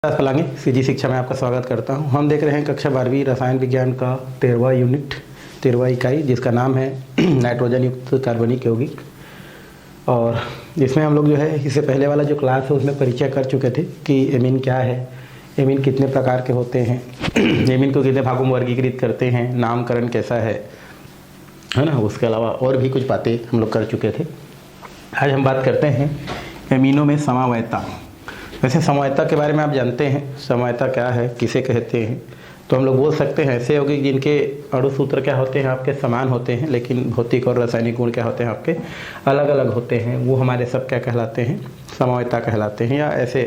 फलांगी CG शिक्षा में आपका स्वागत करता हूं। हम देख रहे हैं कक्षा 12वीं रसायन विज्ञान का 13वां यूनिट 13वां इकाई, जिसका नाम है नाइट्रोजन युक्त कार्बनिक यौगिक। और इसमें हम लोग जो है इससे पहले वाला जो क्लास है उसमें परिचय कर चुके थे कि एमीन क्या है, एमीन कितने प्रकार के होते हैं, एमीन को कितने भागों में वर्गीकृत करते हैं, नामकरण कैसा है ना। उसके अलावा और भी कुछ बातें हम लोग कर चुके थे। आज हम बात करते हैं एमीनों में समवायता। वैसे समवायता के बारे में आप जानते हैं, समवायता क्या है, किसे कहते हैं। तो हम लोग बोल सकते हैं ऐसे यौगिक जिनके अणु सूत्र क्या होते हैं आपके समान होते हैं, लेकिन भौतिक और रासायनिक गुण क्या होते हैं आपके अलग अलग होते हैं, वो हमारे सब क्या कहलाते हैं, समवायता कहलाते हैं, या ऐसे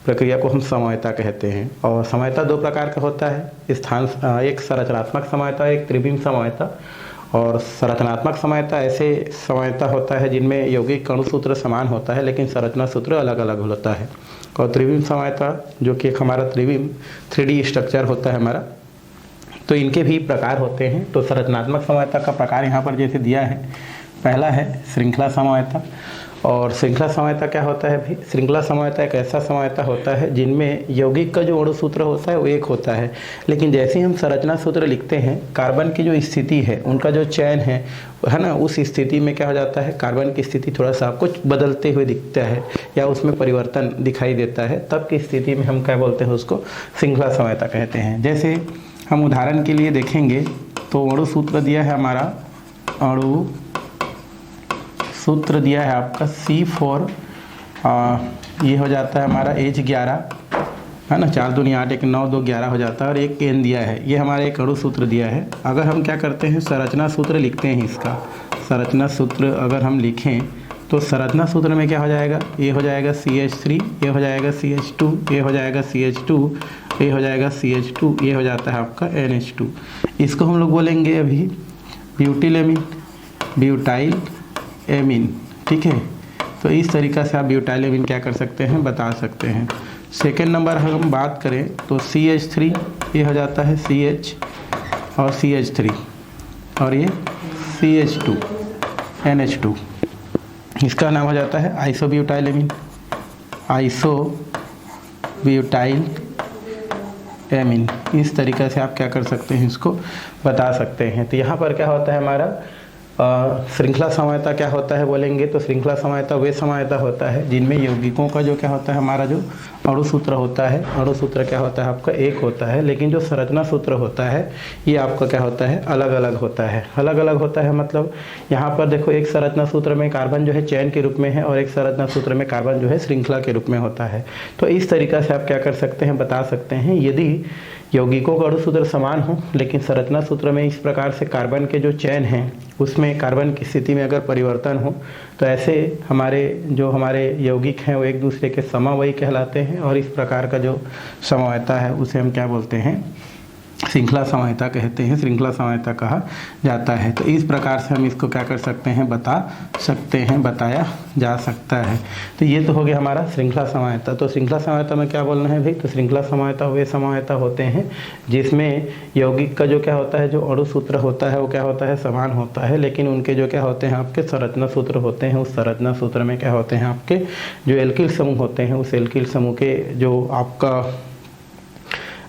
प्रक्रिया को हम समवायता कहते हैं। और समवायता दो प्रकार का होता है, एक संरचनात्मक समवायता, एक त्रिविम समवायता। और संरचनात्मक समवायता ऐसे समवायता होता है जिनमें यौगिक अणु सूत्र समान होता है लेकिन संरचना सूत्र अलग अलग होता है। और त्रिविम समवायता जो कि एक हमारा त्रिविम 3D स्ट्रक्चर होता है हमारा, तो इनके भी प्रकार होते हैं। तो संरचनात्मक समवायता का प्रकार यहाँ पर जैसे दिया है, पहला है श्रृंखला समवायता। और श्रृंखला समवायता क्या होता है भाई, श्रृंखला समवायता एक ऐसा समवायता होता है जिनमें यौगिक का जो अणु सूत्र होता है वो एक होता है, लेकिन जैसे ही हम संरचना सूत्र लिखते हैं कार्बन की जो स्थिति है, उनका जो चयन है ना, उस स्थिति में क्या हो जाता है, कार्बन की स्थिति थोड़ा सा कुछ बदलते हुए दिखता है या उसमें परिवर्तन दिखाई देता है, तब की स्थिति में हम क्या बोलते हैं, उसको श्रृंखला समवायता कहते हैं। जैसे हम उदाहरण के लिए देखेंगे तो अणु सूत्र दिया है हमारा, अणु सूत्र दिया है आपका C4, ये हो जाता है हमारा H11 है ना, 4 दूनी 8, 1 9 2 11 हो जाता है, और एक N दिया है, ये हमारा एक अणु सूत्र दिया है। अगर हम क्या करते हैं, संरचना सूत्र लिखते हैं, इसका संरचना सूत्र अगर हम लिखें तो संरचना सूत्र में क्या हो जाएगा, ये हो जाएगा CH3, ये हो जाएगा CH2, ये हो जाएगा CH2, ये हो जाएगा CH2, ये हो जाता है आपका NH2। इसको हम लोग बोलेंगे अभी ब्यूटिल ब्यूटाइल एमीन, ठीक है। तो इस तरीक़ा से आप ब्यूटाइल एमीन क्या कर सकते हैं, बता सकते हैं। सेकेंड नंबर हम बात करें तो CH3, ये हो जाता है CH और CH3, और ये CH2 NH2, इसका नाम हो जाता है आइसोब्यूटाइल एमीन, आइसोब्यूटाइल एमीन। इस तरीक़ा से आप क्या कर सकते हैं, इसको बता सकते हैं। तो यहाँ पर क्या होता है हमारा श्रृंखला समवायता क्या होता है बोलेंगे तो श्रृंखला समवायता वे समवायता होता है जिनमें यौगिकों का जो क्या होता है, हमारा जो अणु सूत्र होता है, अणु सूत्र क्या होता है आपका एक होता है, लेकिन जो संरचना सूत्र होता है ये आपका क्या होता है, अलग अलग होता है। अलग अलग होता है मतलब यहाँ पर देखो, एक संरचना सूत्र में कार्बन जो है चयन के रूप में है और एक संरचना सूत्र में कार्बन जो है श्रृंखला के रूप में होता है। तो इस तरीक़ा से आप क्या कर सकते हैं, बता सकते हैं। यदि यौगिकों का अणु सूत्र समान हो लेकिन संरचना सूत्र में इस प्रकार से कार्बन के जो चयन हैं उसमें कार्बन की स्थिति में अगर परिवर्तन हो, तो ऐसे हमारे यौगिक हैं वो एक दूसरे के समवायी कहलाते हैं, और इस प्रकार का जो समवायता है उसे हम क्या बोलते हैं, श्रृंखला समवायता कहते हैं, श्रृंखला समवायता कहा जाता है। तो इस प्रकार से हम इसको क्या कर सकते हैं, बता सकते हैं, बताया जा सकता है। तो ये तो हो गया हमारा श्रृंखला समवायता। तो श्रृंखला समवायता में क्या बोलना है भाई, तो श्रृंखला समवायता वे समवायता होते हैं जिसमें यौगिक का जो क्या होता है, जो अणु सूत्र होता है वो क्या होता है, समान होता है, लेकिन उनके जो क्या होते हैं आपके संरचना सूत्र होते हैं, उस संरचना सूत्र में क्या होते हैं आपके जो एल्किल समूह होते हैं, उस एल्किल समूह के जो आपका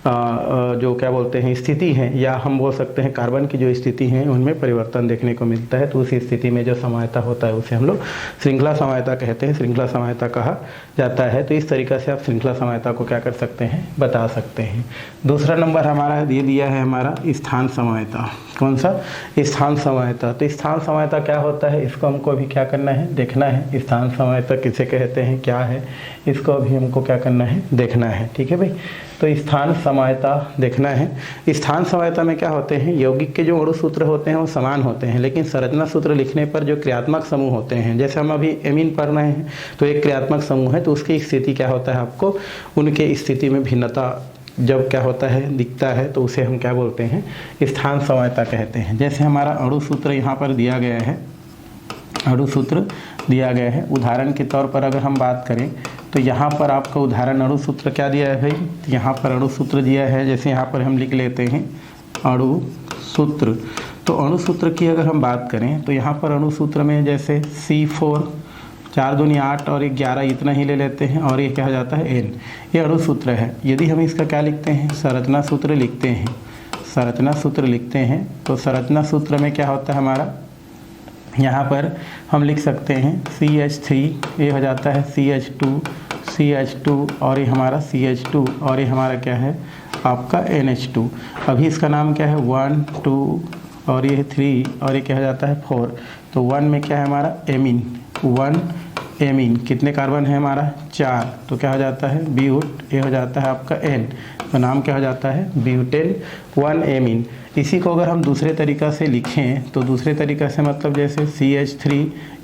जो क्या बोलते हैं स्थिति है, या हम बोल सकते हैं कार्बन की जो स्थिति है उनमें परिवर्तन देखने को मिलता है। तो उसी स्थिति में जो समवायता होता है उसे हम लोग श्रृंखला समवायता कहते हैं, श्रृंखला समवायता कहा जाता है। तो इस तरीक़ा से आप श्रृंखला समवायता को क्या कर सकते हैं, बता सकते हैं। दूसरा नंबर हमारा ये दिया है हमारा स्थान समवायता। कौन सा, स्थान समवायता। तो स्थान समवायता क्या होता है, इसको हमको अभी क्या करना है, देखना है। स्थान समवायता किसे कहते हैं, क्या है, इसको अभी हमको क्या करना है, देखना है, ठीक है भाई। तो स्थान समवायता देखना है। स्थान समवायता में क्या होते हैं, यौगिक के जो अणु सूत्र होते हैं वो समान होते हैं, लेकिन संरचना सूत्र लिखने पर जो क्रियात्मक समूह होते हैं, जैसे हम अभी एमीन पढ़ रहे हैं तो एक क्रियात्मक समूह है, तो उसकी स्थिति क्या होता है आपको, उनके स्थिति में भिन्नता जब क्या होता है, दिखता है, तो उसे हम क्या बोलते हैं, स्थान समवायता कहते हैं। जैसे हमारा अणु सूत्र यहाँ पर दिया गया है, अणु सूत्र दिया गया है, उदाहरण के तौर पर अगर हम बात करें तो यहाँ पर आपका उदाहरण अणु सूत्र क्या दिया है भाई, यहाँ पर अणु सूत्र दिया है, जैसे यहाँ पर हम लिख लेते हैं अणु सूत्र। तो अणु सूत्र की अगर हम बात करें तो यहाँ पर अणु सूत्र में जैसे C4 4 दूनी 8 और 11 इतना ही ले लेते हैं और ये क्या हो जाता है n। ये अणु सूत्र है। यदि हम इसका क्या लिखते हैं, संरचना सूत्र लिखते हैं, संरचना सूत्र लिखते हैं तो संरचना सूत्र में क्या होता है हमारा, यहाँ पर हम लिख सकते हैं CH3, ये हो जाता है CH2 और ये हमारा CH2 और ये हमारा क्या है आपका NH2। अभी इसका नाम क्या है 1 2 और ये 3 और ये क्या हो जाता है 4। तो 1 में क्या है हमारा एमीन, 1 एमीन, कितने कार्बन है हमारा 4, तो क्या हो जाता है ब्यूट, ये हो जाता है आपका N, तो नाम क्या हो जाता है ब्यूटेन 1 एमीन। इसी को अगर हम दूसरे तरीक़ा से लिखें तो दूसरे तरीक़ा से मतलब जैसे CH3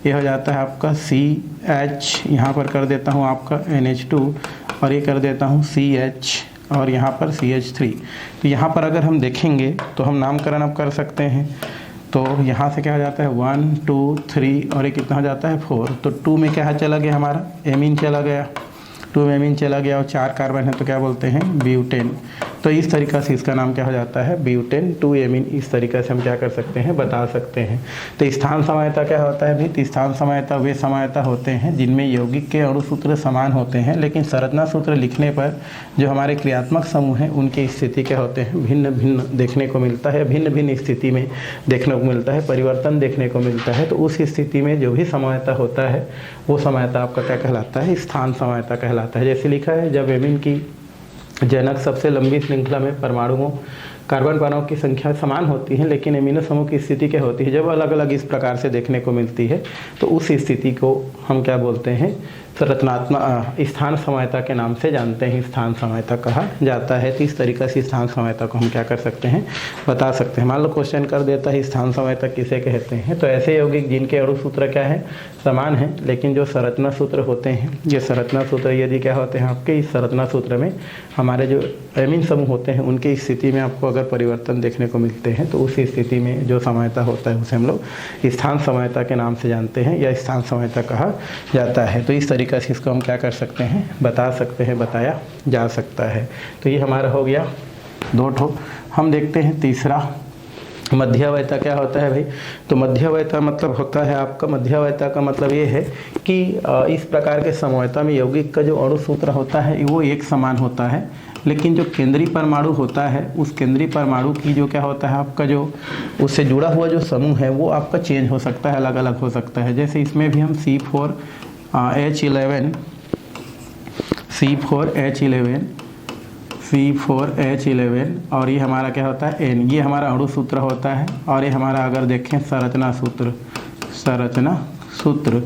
ये हो जाता है आपका CH, यहाँ पर कर देता हूँ आपका NH2 और ये कर देता हूँ CH और यहाँ पर CH3। तो यहाँ पर अगर हम देखेंगे तो हम नामकरण अब कर सकते हैं। तो यहाँ से क्या हो जाता है 1 2 3 और ये कितना हो जाता है 4। तो 2 में क्या चला गया हमारा एमीन चला गया, 2 में एमीन चला गया और 4 कार्बन है तो क्या बोलते हैं ब्यूटेन। तो इस तरीक़ा से इसका नाम क्या हो जाता है ब्यूटेन 2 एमीन। इस तरीक़े से हम क्या कर सकते हैं बता सकते हैं। तो स्थान समायता क्या होता है भी, तो स्थान समायता वे समायता होते हैं जिनमें यौगिक के अणु सूत्र समान होते हैं लेकिन संरचना सूत्र लिखने पर जो हमारे क्रियात्मक समूह हैं उनकी स्थिति क्या होते हैं भिन्न भिन्न देखने को मिलता है, भिन्न भिन्न स्थिति में देखने को मिलता है, परिवर्तन देखने को मिलता है। तो उस स्थिति में जो भी समायता होता है वो समायता आपका क्या कहलाता है, स्थान समायता कहलाता है। जैसे लिखा है जब एमीन की जनक सबसे लंबी श्रृंखला में परमाणुओं कार्बन परमाणुओं की संख्या समान होती है लेकिन एमिनो समूह की स्थिति क्या होती है जब अलग अलग इस प्रकार से देखने को मिलती है तो उस स्थिति को हम क्या बोलते हैं संरचनात्मक स्थान समायता के नाम से जानते हैं, स्थान समायता कहा जाता है। तो इस तरीक़े से स्थान समायता को हम क्या कर सकते हैं बता सकते हैं। मान लो क्वेश्चन कर देता है स्थान समायता किसे कहते हैं, तो ऐसे यौगिक जिनके अणु सूत्र क्या है समान है लेकिन जो संरचना सूत्र होते हैं, ये संरचना सूत्र यदि क्या होते हैं आपके इस संरचना सूत्र में हमारे जो एमीन समूह होते हैं उनकी स्थिति में आपको अगर परिवर्तन देखने को मिलते हैं तो उस स्थिति में जो समायता होता है उसे हम लोग स्थान समायता के नाम से जानते हैं या स्थान समायता कहा जाता है। तो इस तरीक़े से इसको हम क्या कर सकते हैं बता सकते हैं, बताया जा सकता है। तो ये हमारा हो गया 2 ठो। हम देखते हैं तीसरा मध्यावयता क्या होता है भाई। तो मध्यावयता मतलब होता है आपका, मध्यावयता का मतलब ये है कि इस प्रकार के समवयता में यौगिक का जो अणु सूत्र होता है वो एक समान होता है लेकिन जो केंद्रीय परमाणु होता है उस केंद्रीय परमाणु की जो क्या होता है आपका जो उससे जुड़ा हुआ जो समूह है वो आपका चेंज हो सकता है, अलग अलग हो सकता है। जैसे इसमें भी हम C4H11 और ये हमारा क्या होता है N, ये हमारा अणु सूत्र होता है। और ये हमारा अगर देखें संरचना सूत्र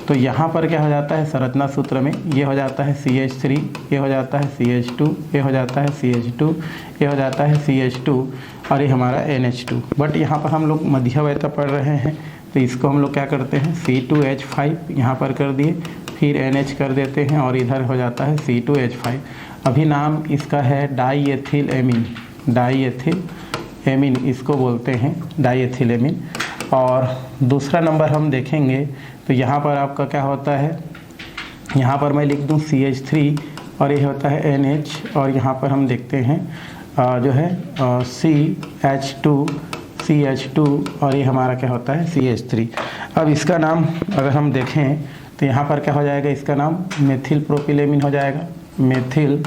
तो यहाँ पर क्या हो जाता है संरचना सूत्र में ये हो जाता है CH3, ये हो जाता है CH2, ये हो जाता है CH2, ये हो जाता है CH2 और ये हमारा NH2। बट यहाँ पर हम लोग मध्यावयता पढ़ रहे हैं तो इसको हम लोग क्या करते हैं C2H5 यहाँ पर कर दिए, फिर NH कर देते हैं और इधर हो जाता है C2H5। अभी नाम इसका है डाईएथिल एमीन इसको बोलते हैं डाईएथिल एमीन। और दूसरा नंबर हम देखेंगे तो यहाँ पर आपका क्या होता है, यहाँ पर मैं लिख दूँ CH3 और ये होता है NH और यहाँ पर हम देखते हैं जो है CH2 और ये हमारा क्या होता है CH3। अब इसका नाम अगर हम देखें तो यहाँ पर क्या हो जाएगा, इसका नाम मेथिल प्रोपिलेमीन हो जाएगा, मेथिल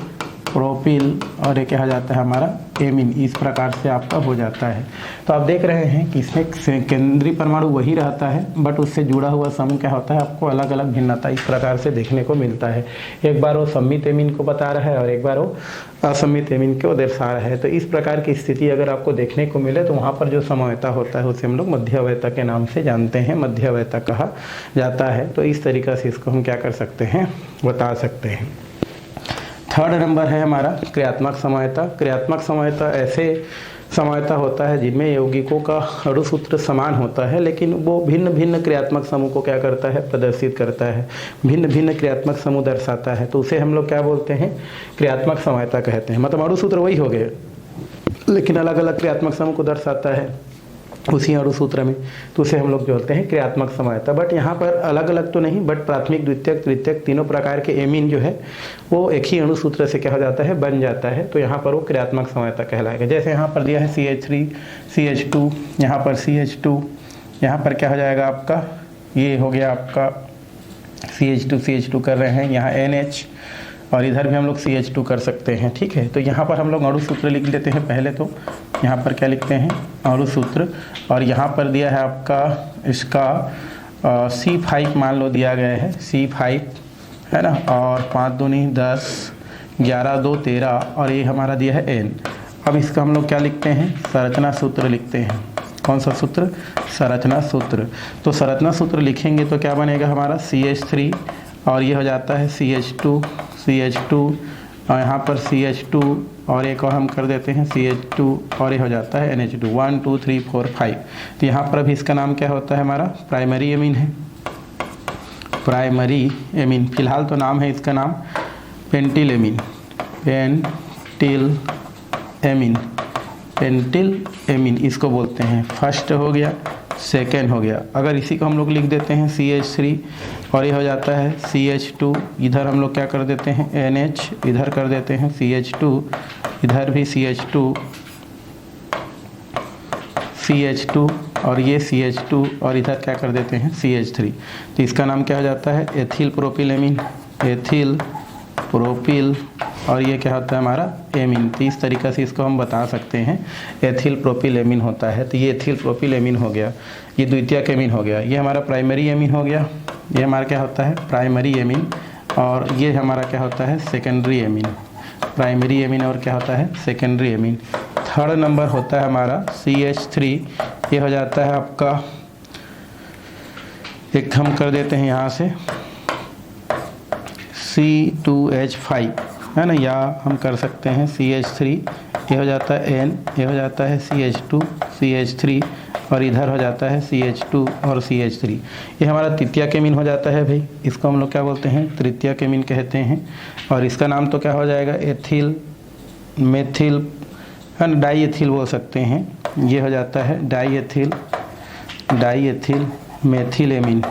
प्रोपिल और ये क्या हो जाता है हमारा एमीन। इस प्रकार से आपका हो जाता है। तो आप देख रहे हैं कि इसमें केंद्रीय परमाणु वही रहता है बट उससे जुड़ा हुआ समूह क्या होता है आपको अलग अलग भिन्नता इस प्रकार से देखने को मिलता है। एक बार वो सम्मित एमीन को बता रहा है और एक बार वो असम्मित एमीन को दर्शा रहा है। तो इस प्रकार की स्थिति अगर आपको देखने को मिले तो वहाँ पर जो समवयता होता है उसे हम लोग मध्यावयता के नाम से जानते हैं, मध्यावयता कहा जाता है। तो इस तरीक़े से इसको हम क्या कर सकते हैं बता सकते हैं। थर्ड नंबर है हमारा क्रियात्मक समवयता। क्रियात्मक समवयता ऐसे समवयता होता है जिनमें यौगिकों का अणु सूत्र समान होता है लेकिन वो भिन्न भिन्न क्रियात्मक समूह को क्या करता है प्रदर्शित करता है, भिन्न भिन्न क्रियात्मक समूह दर्शाता है। तो उसे हम लोग क्या बोलते हैं क्रियात्मक समवयता कहते हैं। मतलब अणु सूत्र वही हो गए लेकिन अलग अलग क्रियात्मक समूह को दर्शाता है उसी अणु सूत्र में, तो उसे हम लोग बोलते हैं क्रियात्मक समवयता। बट यहाँ पर अलग अलग तो नहीं बट प्राथमिक द्वितीयक तृतीयक तीनों प्रकार के एमीन जो है वो एक ही अणु सूत्र से क्या हो जाता है बन जाता है। तो यहाँ पर वो क्रियात्मक समवयता कहलाएगा। जैसे यहाँ पर दिया है CH3 CH2, यहाँ पर CH2, यहाँ पर क्या हो जाएगा आपका ये हो गया आपका CH2 कर रहे हैं, यहाँ NH, और इधर भी हम लोग CH2 कर सकते हैं। ठीक है, तो यहाँ पर हम लोग अणु सूत्र लिख लेते हैं। पहले तो यहाँ पर क्या लिखते हैं, अणु सूत्र, और यहाँ पर दिया है आपका इसका C5 मान लो दिया गया है, C5 है ना, और 5 दूनी 10, 11 2 13, और ये हमारा दिया है N। अब इसका हम लोग क्या लिखते हैं, संरचना सूत्र लिखते हैं। कौन सा सूत्र, संरचना सूत्र। तो संरचना सूत्र लिखेंगे तो क्या बनेगा हमारा CH3, और ये हो जाता है CH2 और यहाँ पर CH2, और एक और हम कर देते हैं CH2, और ये हो जाता है NH2, 1 2 3 4 5। तो यहाँ पर अभी इसका नाम क्या होता है, हमारा प्राइमरी एमीन है, प्राइमरी एमीन। फिलहाल तो नाम है इसका नाम पेंटिल एमीन, पेंटिल एमीन इसको बोलते हैं। फर्स्ट हो गया, सेकेंड हो गया। अगर इसी को हम लोग लिख देते हैं CH3, और ये हो जाता है CH2, इधर हम लोग क्या कर देते हैं NH, इधर कर देते हैं CH2, इधर भी CH2, और ये CH2, और इधर क्या कर देते हैं CH3। तो इसका नाम क्या हो जाता है, ethyl propyl amine, ethyl propyl, और ये क्या होता है हमारा एमीन। तो इस तरीक़े से इसको हम बता सकते हैं, एथिल प्रोपिल एमीन होता है। तो ये एथिल प्रोपिल एमीन हो गया, ये द्वितीयक एमीन हो गया, ये हमारा प्राइमरी एमीन हो गया, ये हमारा क्या होता है प्राइमरी एमीन, और ये हमारा क्या होता है सेकेंडरी एमीन, प्राइमरी एमीन, और क्या होता है सेकेंडरी एमीन। थर्ड नंबर होता है हमारा CH3, ये हो जाता है आपका, एक हम कर देते हैं यहाँ से C2H5 है ना, या हम कर सकते हैं CH3, ये हो जाता है N, ये हो जाता है CH2 CH3, और इधर हो जाता है CH2 और CH3। ये हमारा तृतीयक एमीन हो जाता है भाई, इसको हम लोग क्या बोलते हैं तृतीयक एमीन कहते हैं। और इसका नाम तो क्या हो जाएगा एथिल मेथिल है ना, डाई एथिल बोल सकते हैं। ये हो जाता है डाई एथिल मेथिल एमीन,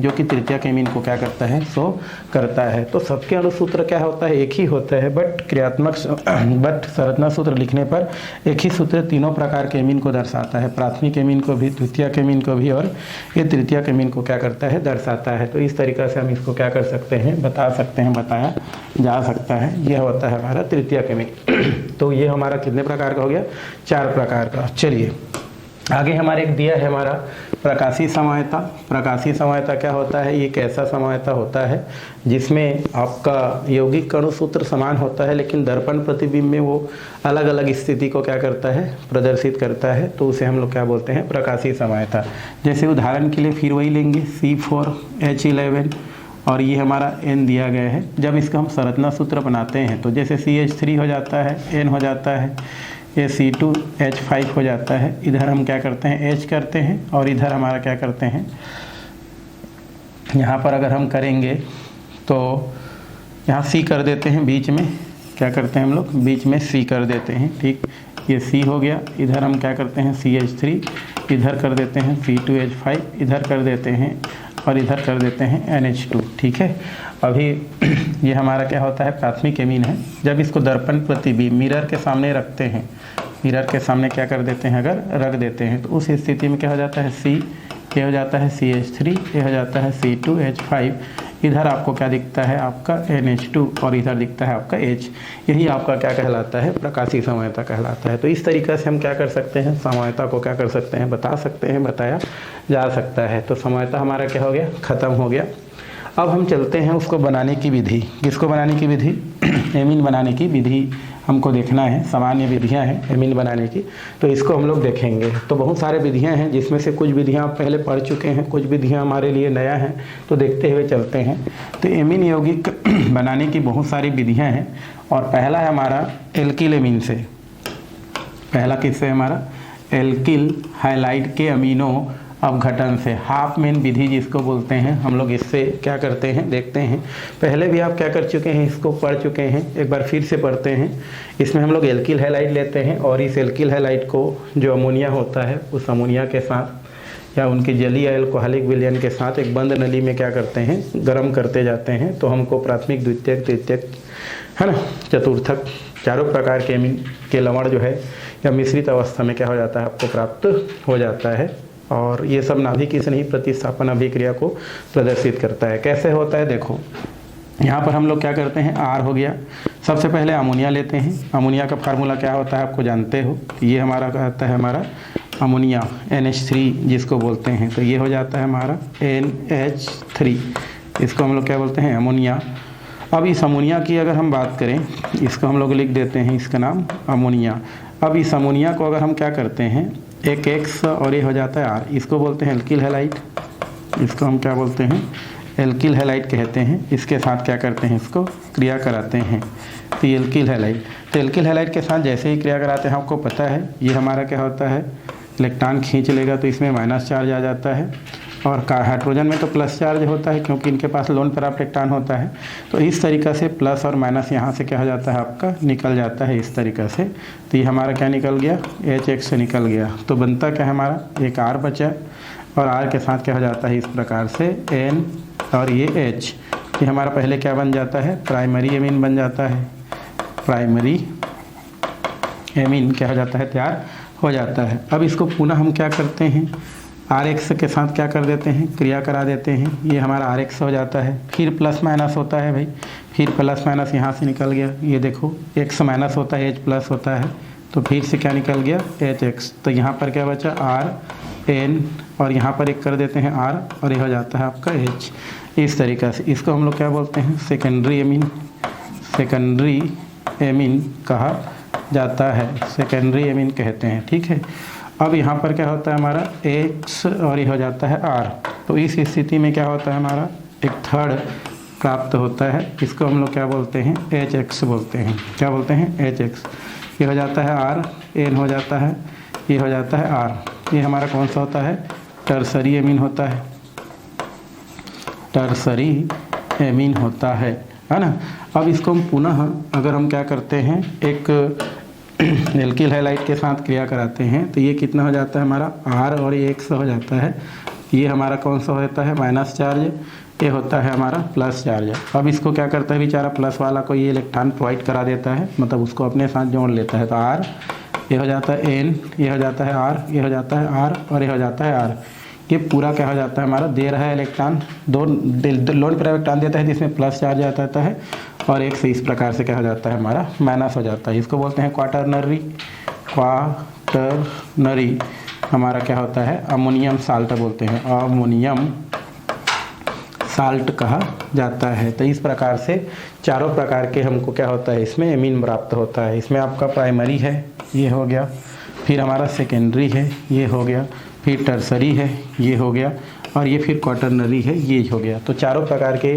जो कि तृतीयक एमीन को क्या करता है शो करता है। तो सबके अणुसूत्र क्या होता है, एक ही होता है, बट संरचना सूत्र लिखने पर एक ही सूत्र तीनों प्रकार के एमीन को दर्शाता है, प्राथमिक एमीन को भी, द्वितीयक एमीन को भी, और ये तृतीयक एमीन को क्या करता है दर्शाता है। तो इस तरीक़े से हम इसको क्या कर सकते हैं बता सकते हैं, बताया जा सकता है। यह होता है हमारा तृतीयक एमीन। तो ये हमारा कितने प्रकार का हो गया, 4 प्रकार का। चलिए आगे हमारे एक दिया है हमारा प्रकाशीय समवायता। प्रकाशीय समवायता क्या होता है, ये एक ऐसा समवायता होता है जिसमें आपका यौगिक अणुसूत्र समान होता है, लेकिन दर्पण प्रतिबिंब में वो अलग अलग स्थिति को क्या करता है प्रदर्शित करता है। तो उसे हम लोग क्या बोलते हैं प्रकाशीय समवायता। जैसे उदाहरण के लिए फिर वही लेंगे C4H11, और ये हमारा N दिया गया है। जब इसका हम संरचना सूत्र बनाते हैं तो जैसे CH3 हो जाता है, N हो जाता है, ये C2H5 हो जाता है। इधर हम क्या करते हैं H करते हैं, और इधर हमारा क्या करते हैं, यहाँ पर अगर हम करेंगे तो यहाँ C कर देते हैं, बीच में क्या करते हैं हम लोग बीच में C कर देते हैं। ठीक, ये C हो गया। इधर हम क्या करते हैं CH3, इधर कर देते हैं C2H5, इधर कर देते हैं, और इधर कर देते हैं NH2। ठीक है, अभी ये हमारा क्या होता है प्राथमिक एमीन है। जब इसको दर्पण प्रतिबिंब मिरर के सामने रखते हैं, मिरर के सामने क्या कर देते हैं अगर रख देते हैं, तो उस स्थिति में क्या हो जाता है C, ये हो जाता है CH3, ये हो जाता है C2H5, इधर आपको क्या दिखता है आपका NH2, और इधर दिखता है आपका H। यही आपका क्या कहलाता है प्रकाशीय समवायता कहलाता है। तो इस तरीक़े से हम क्या कर सकते हैं समवायता को क्या कर सकते हैं बता सकते हैं, बताया जा सकता है। तो समवायता हमारा क्या हो गया ख़त्म हो गया। अब हम चलते हैं उसको बनाने की विधि। किसको बनाने की विधि, एमीन बनाने की विधि हमको देखना है। सामान्य विधियां हैं एमीन बनाने की, तो इसको हम लोग देखेंगे। तो बहुत सारे विधियां हैं, जिसमें से कुछ विधियां आप पहले पढ़ चुके हैं, कुछ विधियां हमारे लिए नया हैं, तो देखते हुए चलते हैं। तो एमीन यौगिक बनाने की बहुत सारी विधियां हैं, और पहला है हमारा एल्किल एमीन से। पहला किससे हमारा एल्किल हैलाइड के अमीनो अपघटन से, हाफ मेन विधि जिसको बोलते हैं, हम लोग इससे क्या करते हैं देखते हैं। पहले भी आप क्या कर चुके हैं, इसको पढ़ चुके हैं, एक बार फिर से पढ़ते हैं। इसमें हम लोग एल्किल हैलाइड लेते हैं, और इस एल्किल हैलाइड को जो अमोनिया होता है उस अमोनिया के साथ या उनके जलीय अल्कोहलिक विलयन के साथ एक बंद नली में क्या करते हैं गर्म करते जाते हैं। तो हमको प्राथमिक द्वितीयक तृतीयक है ना चतुर्थक चारों प्रकार के एमीन के लवण जो है या मिश्रित अवस्था में क्या हो जाता है आपको प्राप्त हो जाता है। और ये सब नाभिक की स्नेही प्रतिस्थापन अभिक्रिया को प्रदर्शित करता है। कैसे होता है देखो, यहाँ पर हम लोग क्या करते हैं, आर हो गया, सबसे पहले अमोनिया लेते हैं। अमोनिया का फार्मूला क्या होता है आपको जानते हो, ये हमारा कहता है हमारा अमोनिया NH3 जिसको बोलते हैं, तो ये हो जाता है हमारा NH3, इसको हम लोग क्या बोलते हैं, अमोनिया। अब इस अमोनिया की अगर हम बात करें, इसको हम लोग लिख देते हैं इसका नाम अमोनिया। अब इस अमोनिया को अगर हम क्या करते हैं, एक X और ये हो जाता है R, इसको बोलते हैं एल्किल हैलाइड, इसको हम क्या बोलते हैं, एल्किल हैलाइड कहते हैं। इसके साथ क्या करते हैं, इसको क्रिया कराते हैं, तो ये एल्किल हैलाइड। तो एल्किल हैलाइड के साथ जैसे ही क्रिया कराते हैं, आपको पता है ये हमारा क्या होता है, इलेक्ट्रॉन खींच लेगा तो इसमें माइनस चार्ज आ जाता है, और हाइड्रोजन में तो प्लस चार्ज होता है क्योंकि इनके पास लोन प्राप्त इलेक्ट्रॉन होता है। तो इस तरीक़ा से प्लस और माइनस यहाँ से क्या हो जाता है, आपका निकल जाता है इस तरीक़ा से। तो ये हमारा क्या निकल गया, HX से निकल गया, तो बनता क्या है हमारा, एक R बचा, और R के साथ क्या हो जाता है इस प्रकार से N और ये H, ये हमारा पहले क्या बन जाता है, प्राइमरी एमीन बन जाता है, प्राइमरी एमीन क्या हो जाता है, तैयार हो जाता है। अब इसको पुनः हम क्या करते हैं, RX के साथ क्या कर देते हैं, क्रिया करा देते हैं, ये हमारा RX हो जाता है। फिर प्लस माइनस होता है भाई, फिर प्लस माइनस यहाँ से निकल गया, ये देखो X माइनस होता है, H प्लस होता है, तो फिर से क्या निकल गया, HX। तो यहाँ पर क्या बचा, R N, और यहाँ पर एक कर देते हैं R, और ये हो जाता है आपका H। इस तरीक़ा से इसको हम लोग क्या बोलते हैं, सेकेंडरी एमीन, सेकेंडरी एमीन कहा जाता है, सेकेंडरी एमीन कहते हैं, ठीक है। अब यहाँ पर क्या होता है हमारा X, और ये हो जाता है R, तो इस स्थिति में क्या होता है हमारा, एक थर्ड प्राप्त होता है, इसको हम लोग क्या बोलते हैं, HX बोलते हैं, क्या बोलते हैं, HX। ये हो जाता है R, N हो जाता है, ये हो जाता है R, ये हमारा कौन सा होता है, टर्सरी एमीन होता है, टर्सरी एमीन होता है ना। अब इसको हम पुनः अगर हम क्या करते हैं, एक एल्किल हैलाइड के साथ क्रिया कराते हैं, तो ये कितना हो जाता है हमारा, R और ये X हो जाता है, ये हमारा कौन सा होता है, माइनस चार्ज, ये होता है हमारा प्लस चार्ज। अब इसको क्या करता है बेचारा, प्लस वाला को ये इलेक्ट्रॉन प्रोवाइड करा देता है, मतलब उसको अपने साथ जोड़ लेता है, तो R, ये हो जाता है N, ये हो जाता है R, ये हो जाता है R, और ये हो जाता है R। ये पूरा क्या हो जाता है हमारा, दे रहा है इलेक्ट्रॉन, दो लोन पर इलेक्ट्रॉन देता है जिसमें प्लस चार्ज आ जाता है, और एक से इस प्रकार से क्या हो जाता है हमारा, माइनस हो जाता है। इसको बोलते हैं क्वाटरनरी, क्वाटरनरी हमारा क्या होता है, अमोनियम साल्ट बोलते हैं, अमोनियम साल्ट कहा जाता है। तो इस प्रकार से चारों प्रकार के हमको क्या होता है, इसमें एमीन प्राप्त होता है। इसमें आपका प्राइमरी है, ये हो गया, फिर हमारा सेकेंडरी है, ये हो गया, फिर टर्सरी है, ये हो गया, और ये फिर क्वाटरनरी है, ये हो गया। तो चारों प्रकार के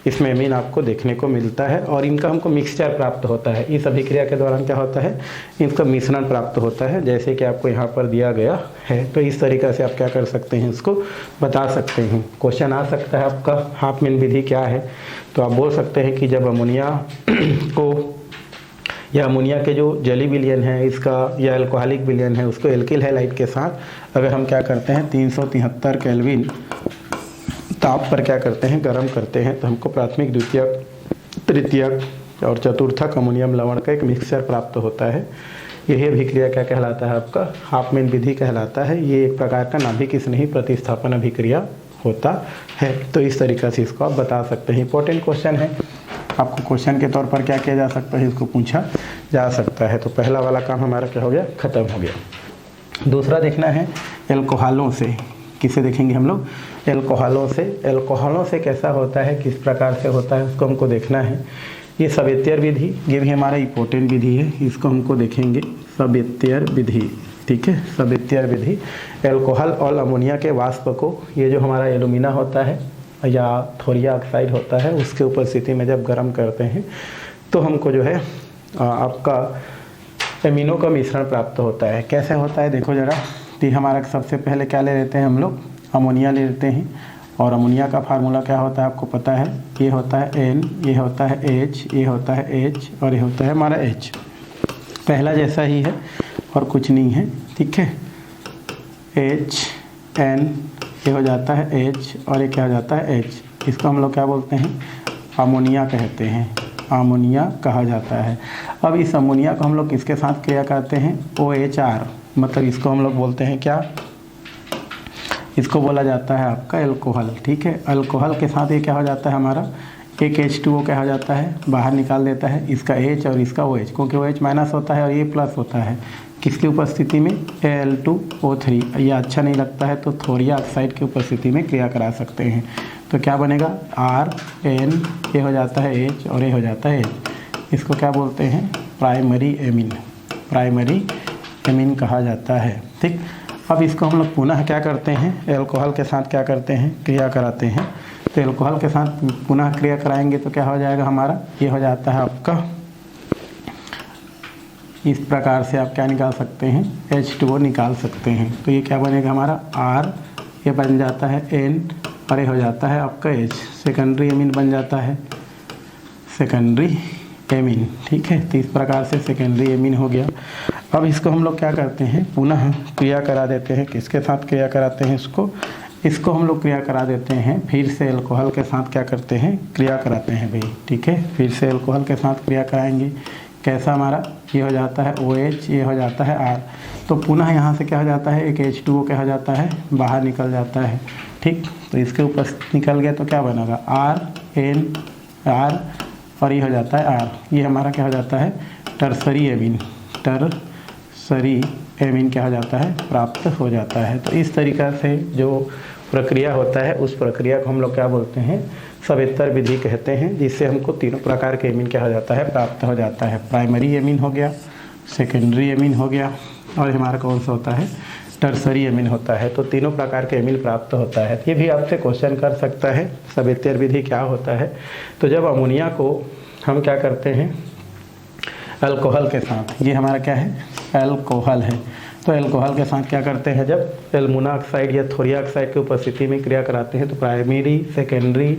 इसमें एमीन आपको देखने को मिलता है, और इनका हमको मिक्सचर प्राप्त होता है। इस अभिक्रिया के दौरान क्या होता है, इनका मिश्रण प्राप्त होता है, जैसे कि आपको यहाँ पर दिया गया है। तो इस तरीक़ा से आप क्या कर सकते हैं, इसको बता सकते हैं। क्वेश्चन आ सकता है आपका, हाफमैन विधि क्या है, तो आप बोल सकते हैं कि जब अमोनिया को, या अमोनिया के जो जली विलयन है इसका, या अल्कोहलिक विलयन है, उसको एल्किल हैलाइड के साथ अगर हम क्या करते हैं, 373 केल्विन ताप पर क्या करते हैं, गर्म करते हैं, तो हमको प्राथमिक, द्वितीयक, तृतीयक और चतुर्थक अमोनियम लवण का एक मिक्सचर प्राप्त होता है। यही अभिक्रिया क्या कहलाता है आपका, हाफमैन विधि कहलाता है। ये एक प्रकार का नाभिक स्नेही प्रतिस्थापन अभिक्रिया होता है। तो इस तरीक़े से इसको आप बता सकते हैं। इंपॉर्टेंट क्वेश्चन है, आपको क्वेश्चन के तौर पर क्या किया जा सकता है, इसको पूछा जा सकता है। तो पहला वाला काम हमारा क्या हो गया, ख़त्म हो गया। दूसरा देखना है एल्कोहलों से, किसे देखेंगे हम लोग, एल्कोहलों से। एल्कोहलों से कैसा होता है, किस प्रकार से होता है, उसको हमको देखना है। ये सवेत्यर विधि, ये भी हमारा इंपॉर्टेंट विधि है, इसको हमको देखेंगे, सवेत्यर विधि, ठीक है। सवेत्यर विधि, एल्कोहल और अमोनिया के वाष्प को, ये जो हमारा एलुमिना होता है या थोरिया ऑक्साइड होता है, उसके उपस्थिति में जब गर्म करते हैं तो हमको जो है आपका एमिनों का मिश्रण प्राप्त होता है। कैसे होता है देखो ज़रा, तो हमारा सबसे पहले क्या ले लेते हैं हम लोग, अमोनिया ले लेते हैं, और अमोनिया का फार्मूला क्या होता है आपको पता है, ये होता है N, ये होता है H, ये होता है H, और ये होता है हमारा H। पहला जैसा ही है और कुछ नहीं है, ठीक है। H N, ये हो जाता है H, और ये क्या हो जाता है H। इसको हम लोग क्या बोलते हैं, अमोनिया कहते हैं, अमोनिया कहा जाता है। अब इस अमोनिया को हम लोग किसके साथ क्रिया करते हैं, OHR, मतलब इसको हम लोग बोलते हैं क्या, इसको बोला जाता है आपका एल्कोहल। ठीक है, अल्कोहल के साथ ये क्या हो जाता है हमारा, एक H2O क्या हो जाता है, बाहर निकाल देता है, इसका H और इसका OH, क्योंकि OH माइनस होता है और ये प्लस होता है, किसकी उपस्थिति में, Al2O3। ये अच्छा नहीं लगता है तो थोरिया ऑक्साइड की उपस्थिति में क्रिया करा सकते हैं। तो क्या बनेगा, RN, ये हो जाता है H और ये हो जाता है H। इसको क्या बोलते हैं, प्राइमरी एमीन, प्राइमरी एमीन कहा जाता है। ठीक, अब इसको हम लोग पुनः क्या करते हैं, एल्कोहल के साथ क्या करते हैं, क्रिया कराते हैं। तो एल्कोहल के साथ पुनः क्रिया कराएंगे तो क्या हो जाएगा हमारा, ये हो जाता है आपका, इस प्रकार से आप क्या निकाल सकते हैं, H2O निकाल सकते हैं। तो ये क्या बनेगा हमारा, R, ये बन जाता है N और ये हो जाता है आपका H, सेकेंडरी एमीन बन जाता है, सेकेंडरी एमीन। ठीक है, तो इस प्रकार से सेकेंडरी एमीन हो गया। अब इसको हम लोग क्या करते हैं, पुनः क्रिया करा देते हैं। किसके साथ क्रिया कराते हैं, इसको हम लोग क्रिया करा देते हैं, फिर से अल्कोहल के साथ क्या करते हैं, क्रिया कराते हैं भाई। ठीक है, फिर से अल्कोहल के साथ क्रिया कराएंगे। कैसा हमारा, ये हो जाता है OH, ये हो जाता है R। तो पुनः यहाँ से क्या हो जाता है, एक H2O क्या हो जाता है, बाहर निकल जाता है। ठीक, तो इसके ऊपर निकल गया तो क्या बनेगा, RN, R और ये हो जाता है R। ये हमारा क्या हो जाता है, टर्सरी एमीन, टर्सरी एमीन क्या हो जाता है, प्राप्त हो जाता है। तो इस तरीक़ा से जो प्रक्रिया होता है उस प्रक्रिया को हम लोग क्या बोलते हैं, सवेत्तर विधि कहते हैं, जिससे हमको तीनों प्रकार के एमीन क्या हो जाता है, प्राप्त हो जाता है। प्राइमरी एमीन हो गया, सेकेंडरी एमीन हो गया और हमारा कौन सा होता है, टर्सरी एमीन होता है। तो तीनों प्रकार के एमीन प्राप्त होता है। ये भी आपसे क्वेश्चन कर सकता है, सवेत्तर विधि क्या होता है। तो जब अमोनिया को हम क्या करते हैं, अल्कोहल के साथ, ये हमारा क्या है, अल्कोहल है, तो अल्कोहल के साथ क्या करते हैं, जब एल्युमिना ऑक्साइड या थोरिया ऑक्साइड की उपस्थिति में क्रिया कराते हैं तो प्राइमरी, सेकेंडरी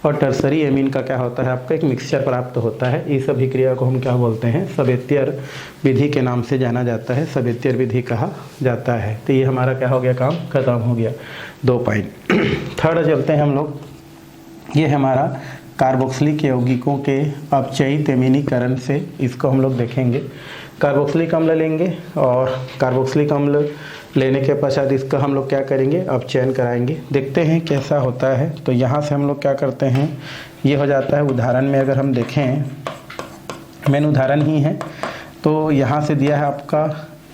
और टर्सरी एमीन का क्या होता है, आपका एक मिक्सचर प्राप्त होता है। इस सभी क्रिया को हम क्या बोलते हैं, सवेत्तर विधि के नाम से जाना जाता है, सवेत्तर विधि कहा जाता है। तो ये हमारा क्या हो गया, काम खत्म हो गया, 2 पॉइंट। थर्ड चलते हैं हम लोग, ये हमारा कार्बोक्सिलिक यौगिकों के अपचयित एमीनीकरण से, इसको हम लोग देखेंगे। कार्बोक्सिलिक अम्ल लेंगे और कार्बोक्सिलिक अम्ल लेने के पश्चात इसका हम लोग क्या करेंगे, अपचयन कराएंगे। देखते हैं कैसा होता है। तो यहाँ से हम लोग क्या करते हैं, ये हो जाता है, उदाहरण में अगर हम देखें, मेन उदाहरण ही है, तो यहाँ से दिया है आपका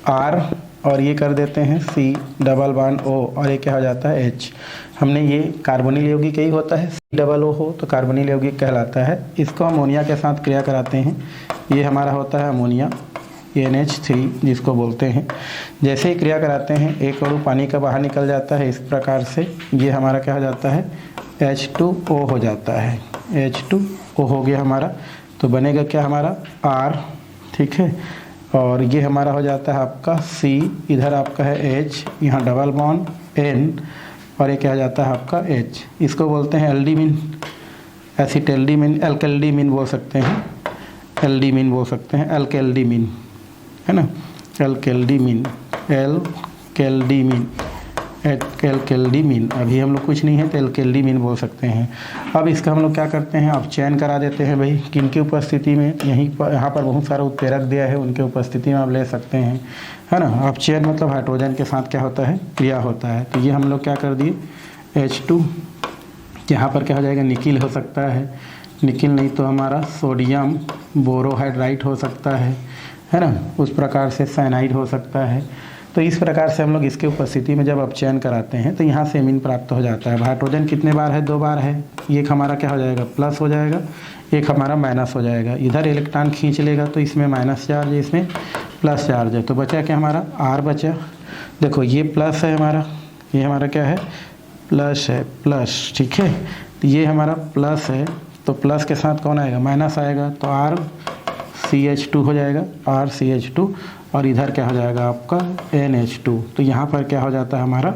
R और ये कर देते हैं C डबल बॉन्ड O और ये क्या हो जाता है H। हमने ये कार्बोनिल यौगिक यही होता है, C डबल O हो तो कार्बोनिल यौगिक कहलाता है। इसको अमोनिया के साथ क्रिया कराते हैं, ये हमारा होता है अमोनिया, NH3 जिसको बोलते हैं। जैसे ही क्रिया कराते हैं एक अणु पानी का बाहर निकल जाता है, इस प्रकार से ये हमारा क्या हो जाता है, H2O हो जाता है, H2O हो गया हमारा। तो बनेगा क्या हमारा, R। ठीक है, और ये हमारा हो जाता है आपका C, इधर आपका है H, यहाँ डबल बॉन्ड N और ये क्या हो जाता है आपका H। इसको बोलते हैं एल्डिमिन, एसिटेल्डिमिन, एल्केल्डिमिन बोल सकते हैं, एल्डिमिन बोल सकते हैं, एल्केल्डिमिन है ना, एल्केल्डिमिन, एल्केल्डिमिन, एल्केल्डिमिन। अभी हम लोग कुछ नहीं है तो एल्केल्डिमिन बोल सकते हैं। अब इसका हम लोग क्या करते हैं, अपचयन करा देते हैं भाई, किनकी उपस्थिति में, यहीं पर, यहाँ पर बहुत सारा उत्प्रेरक दिया है, उनके उपस्थिति में आप ले सकते हैं, है ना। अपचयन मतलब हाइड्रोजन के साथ क्या होता है, क्रिया होता है। तो ये हम लोग क्या कर दिए, H2, यहाँ पर क्या हो जाएगा, निकिल हो सकता है, निकिल नहीं तो हमारा सोडियम बोरोहाइड्राइट हो सकता है ना, उस प्रकार से साइनाइड हो सकता है। तो इस प्रकार से हम लोग इसकी उपस्थिति में जब अपचयन कराते हैं तो यहाँ से एमीन प्राप्त हो जाता है। हाइड्रोजन कितने बार है, 2 बार है, एक हमारा क्या हो जाएगा, प्लस हो जाएगा, एक हमारा माइनस हो जाएगा। इधर इलेक्ट्रॉन खींच लेगा तो इसमें माइनस चार्ज है, इसमें प्लस चार्ज है, तो बचा क्या हमारा, R बचा। देखो ये प्लस है हमारा, ये हमारा क्या है, प्लस है, प्लस। ठीक है, तो ये हमारा प्लस है, तो प्लस के साथ कौन आएगा, माइनस आएगा, तो RCH2 हो जाएगा, RCH2 और इधर क्या हो जाएगा आपका NH2। तो यहाँ पर क्या हो जाता है हमारा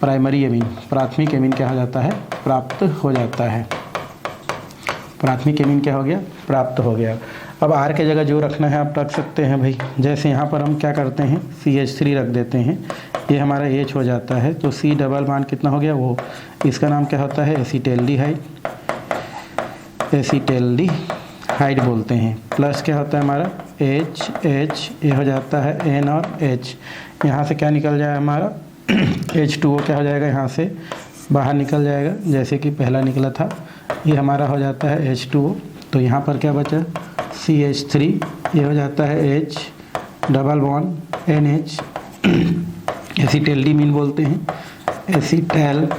प्राइमरी एमीन, प्राथमिक एमीन क्या हो जाता है, प्राप्त हो जाता है। प्राथमिक एमीन क्या हो गया, प्राप्त हो गया। अब R के जगह जो रखना है आप रख सकते हैं भाई। जैसे यहाँ पर हम क्या करते हैं, CH3 रख देते हैं, ये हमारा H हो जाता है, तो C डबल बॉन्ड कितना हो गया, वो, इसका नाम क्या होता है, एसिटेल्डिहाइड, एसिटेल्डिहाइड बोलते हैं। प्लस क्या होता है हमारा H, ये हो जाता है N और H। यहाँ से क्या निकल जाए हमारा H2O क्या हो जाएगा, यहाँ से बाहर निकल जाएगा, जैसे कि पहला निकला था। ये हमारा हो जाता है H2O। तो यहाँ पर क्या बचा, CH3, ये हो जाता है H डबल बॉन्ड NH, एसिटिल्डीमीन बोलते हैं, एसिटिल्डीमीन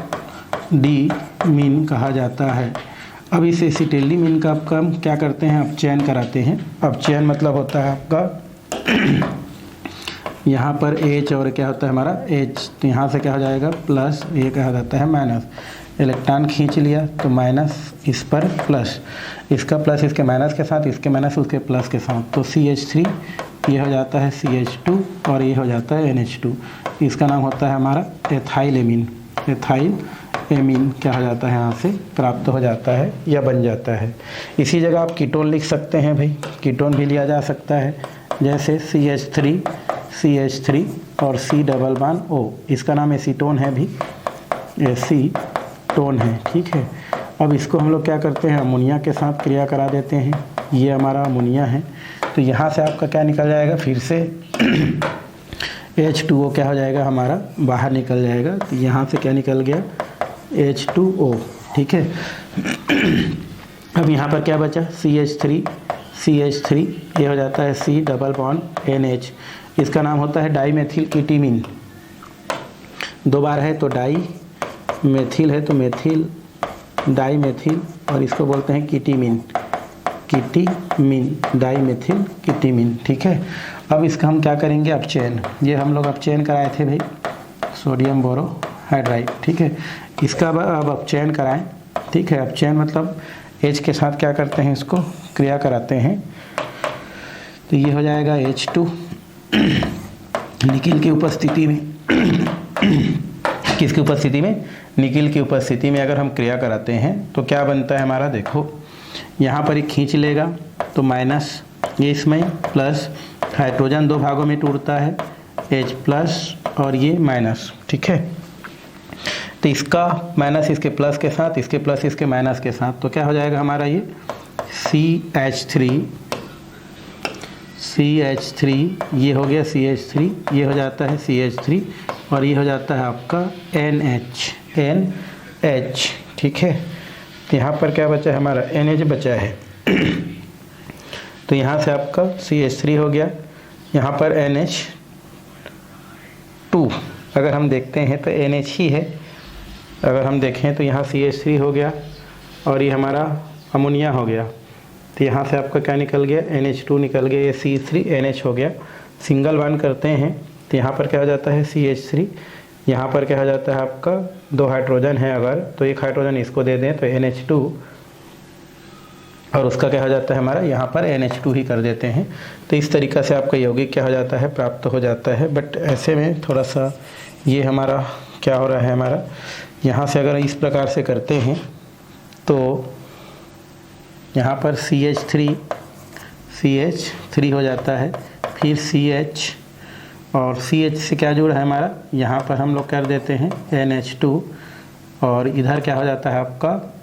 कहा जाता है। अब इस एसिटिल्डीमीन का आपका हम क्या करते हैं, अपचयन कराते हैं। अपचयन मतलब होता है आपका यहाँ पर H और क्या होता है हमारा H, तो यहाँ से क्या हो जाएगा प्लस, ये कहा जाता है माइनस। इलेक्ट्रॉन खींच लिया तो माइनस इस पर प्लस, इसका प्लस इसके माइनस के साथ, इसके माइनस उसके प्लस के साथ, तो CH3 ये हो जाता है CH2 और ये हो जाता है NH2। इसका नाम होता है हमारा एथाइल एमीन। एथाइल एमीन क्या हो जाता है, यहाँ से प्राप्त हो जाता है या बन जाता है। इसी जगह आप कीटोन लिख सकते हैं भाई, कीटोन भी लिया जा सकता है, जैसे CH3 और C डबल बॉन्ड O, इसका नाम एसीटोन है भी, एसीटोन है, ठीक है। अब इसको हम लोग क्या करते हैं, अमोनिया के साथ क्रिया करा देते हैं। ये हमारा अमोनिया है, तो यहाँ से आपका क्या निकल जाएगा, फिर से H2O क्या हो जाएगा हमारा, बाहर निकल जाएगा। तो यहाँ से क्या निकल गया, H2O, ठीक है। अब यहाँ पर क्या बचा, CH3, ये हो जाता है C डबल बॉन्ड NH, इसका नाम होता है डाईमेथिल कीटीमीन। दो बार है तो डाई, मेथिल है तो मेथिल, डाईमेथिल, और इसको बोलते हैं कीटीमीन, डाईमेथिल कीटीमीन, ठीक है। अब इसका हम क्या करेंगे, अपचयन। ये हम लोग अपचयन कराए थे भाई, सोडियम बोरोहाइड्राइड, ठीक है। इसका अब अपचयन कराएं, ठीक है। अपचयन मतलब H के साथ क्या करते हैं, इसको क्रिया कराते हैं। तो ये हो जाएगा H2, निकिल की उपस्थिति में किसकी उपस्थिति में, निकिल की उपस्थिति में अगर हम क्रिया कराते हैं तो क्या बनता है हमारा, देखो यहाँ पर एक खींच लेगा तो माइनस, ये इसमें प्लस, हाइड्रोजन दो भागों में टूटता है, H प्लस और ये माइनस, ठीक है। तो इसका माइनस इसके प्लस के साथ, इसके प्लस इसके माइनस के साथ, तो क्या हो जाएगा हमारा ये CH3, ये हो गया CH3, ये हो जाता है CH3 और ये हो जाता है आपका NH, ठीक है। तो यहाँ पर क्या बचा है हमारा, NH बचा है। तो यहाँ से आपका CH3 हो गया, यहाँ पर NH2 अगर हम देखते हैं तो NH ही है। अगर हम देखें तो यहाँ CH3 हो गया और ये हमारा अमोनिया हो गया। तो यहाँ से आपका क्या निकल गया, NH2 निकल गया, ये C3NH हो गया। सिंगल बॉन्ड करते हैं तो यहाँ पर क्या हो जाता है CH3, यहाँ पर क्या हो जाता है आपका, दो हाइड्रोजन है अगर, तो एक हाइड्रोजन इसको दे दें तो NH2, और उसका क्या हो जाता है हमारा, यहाँ पर NH2 ही कर देते हैं। तो इस तरीक़ा से आपका यौगिक क्या हो जाता है, प्राप्त हो जाता है। बट ऐसे में थोड़ा सा ये हमारा क्या हो रहा है, हमारा यहाँ से अगर इस प्रकार से करते हैं तो यहाँ पर CH3 हो जाता है, फिर CH, और CH से क्या जुड़ा है हमारा, यहाँ पर हम लोग कर देते हैं NH2, और इधर क्या हो जाता है आपका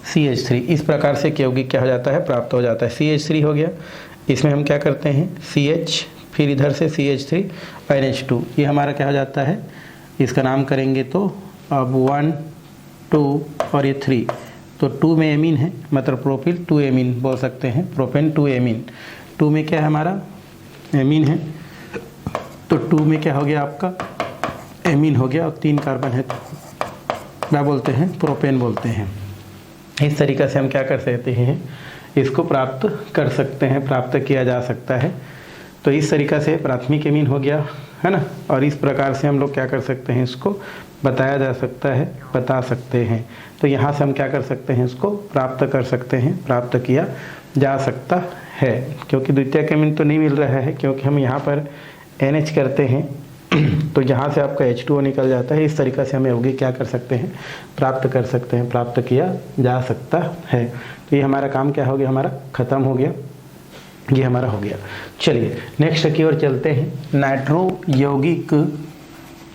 CH3। इस प्रकार से यौगिक क्या हो जाता है, प्राप्त हो जाता है। CH3 हो गया, इसमें हम क्या करते हैं CH, फिर इधर से CH3 और NH2, ये हमारा क्या हो जाता है, इसका नाम करेंगे तो अब 1, 2 और ये 3, तो 2 में एमीन है, मतलब प्रोपिल 2 एमीन बोल सकते हैं, प्रोपेन 2 एमीन। 2 में क्या है हमारा, एमीन है, तो 2 में क्या हो गया आपका, एमीन हो गया, और 3 कार्बन है तो क्या बोलते हैं, प्रोपेन बोलते हैं। इस तरीक़ा से हम क्या कर सकते हैं, इसको प्राप्त कर सकते हैं, प्राप्त किया जा सकता है। तो इस तरीक़ा से प्राथमिक एमीन हो गया है ना, और इस प्रकार से हम लोग क्या कर सकते हैं, इसको बताया जा सकता है, बता सकते हैं। तो यहाँ से हम क्या कर सकते हैं, इसको प्राप्त कर सकते हैं, प्राप्त किया जा सकता है। क्योंकि द्वितीयक एमीन तो नहीं मिल रहा है, क्योंकि हम यहाँ पर NH करते हैं तो यहाँ से आपका H2O निकल जाता है। इस तरीक़े से हम यौगिक क्या कर सकते हैं, प्राप्त कर सकते हैं, प्राप्त किया जा सकता है। तो ये हमारा काम क्या हो गया, हमारा ख़त्म हो गया, ये हमारा हो गया। चलिए नेक्स्ट की ओर चलते हैं। नाइट्रो यौगिक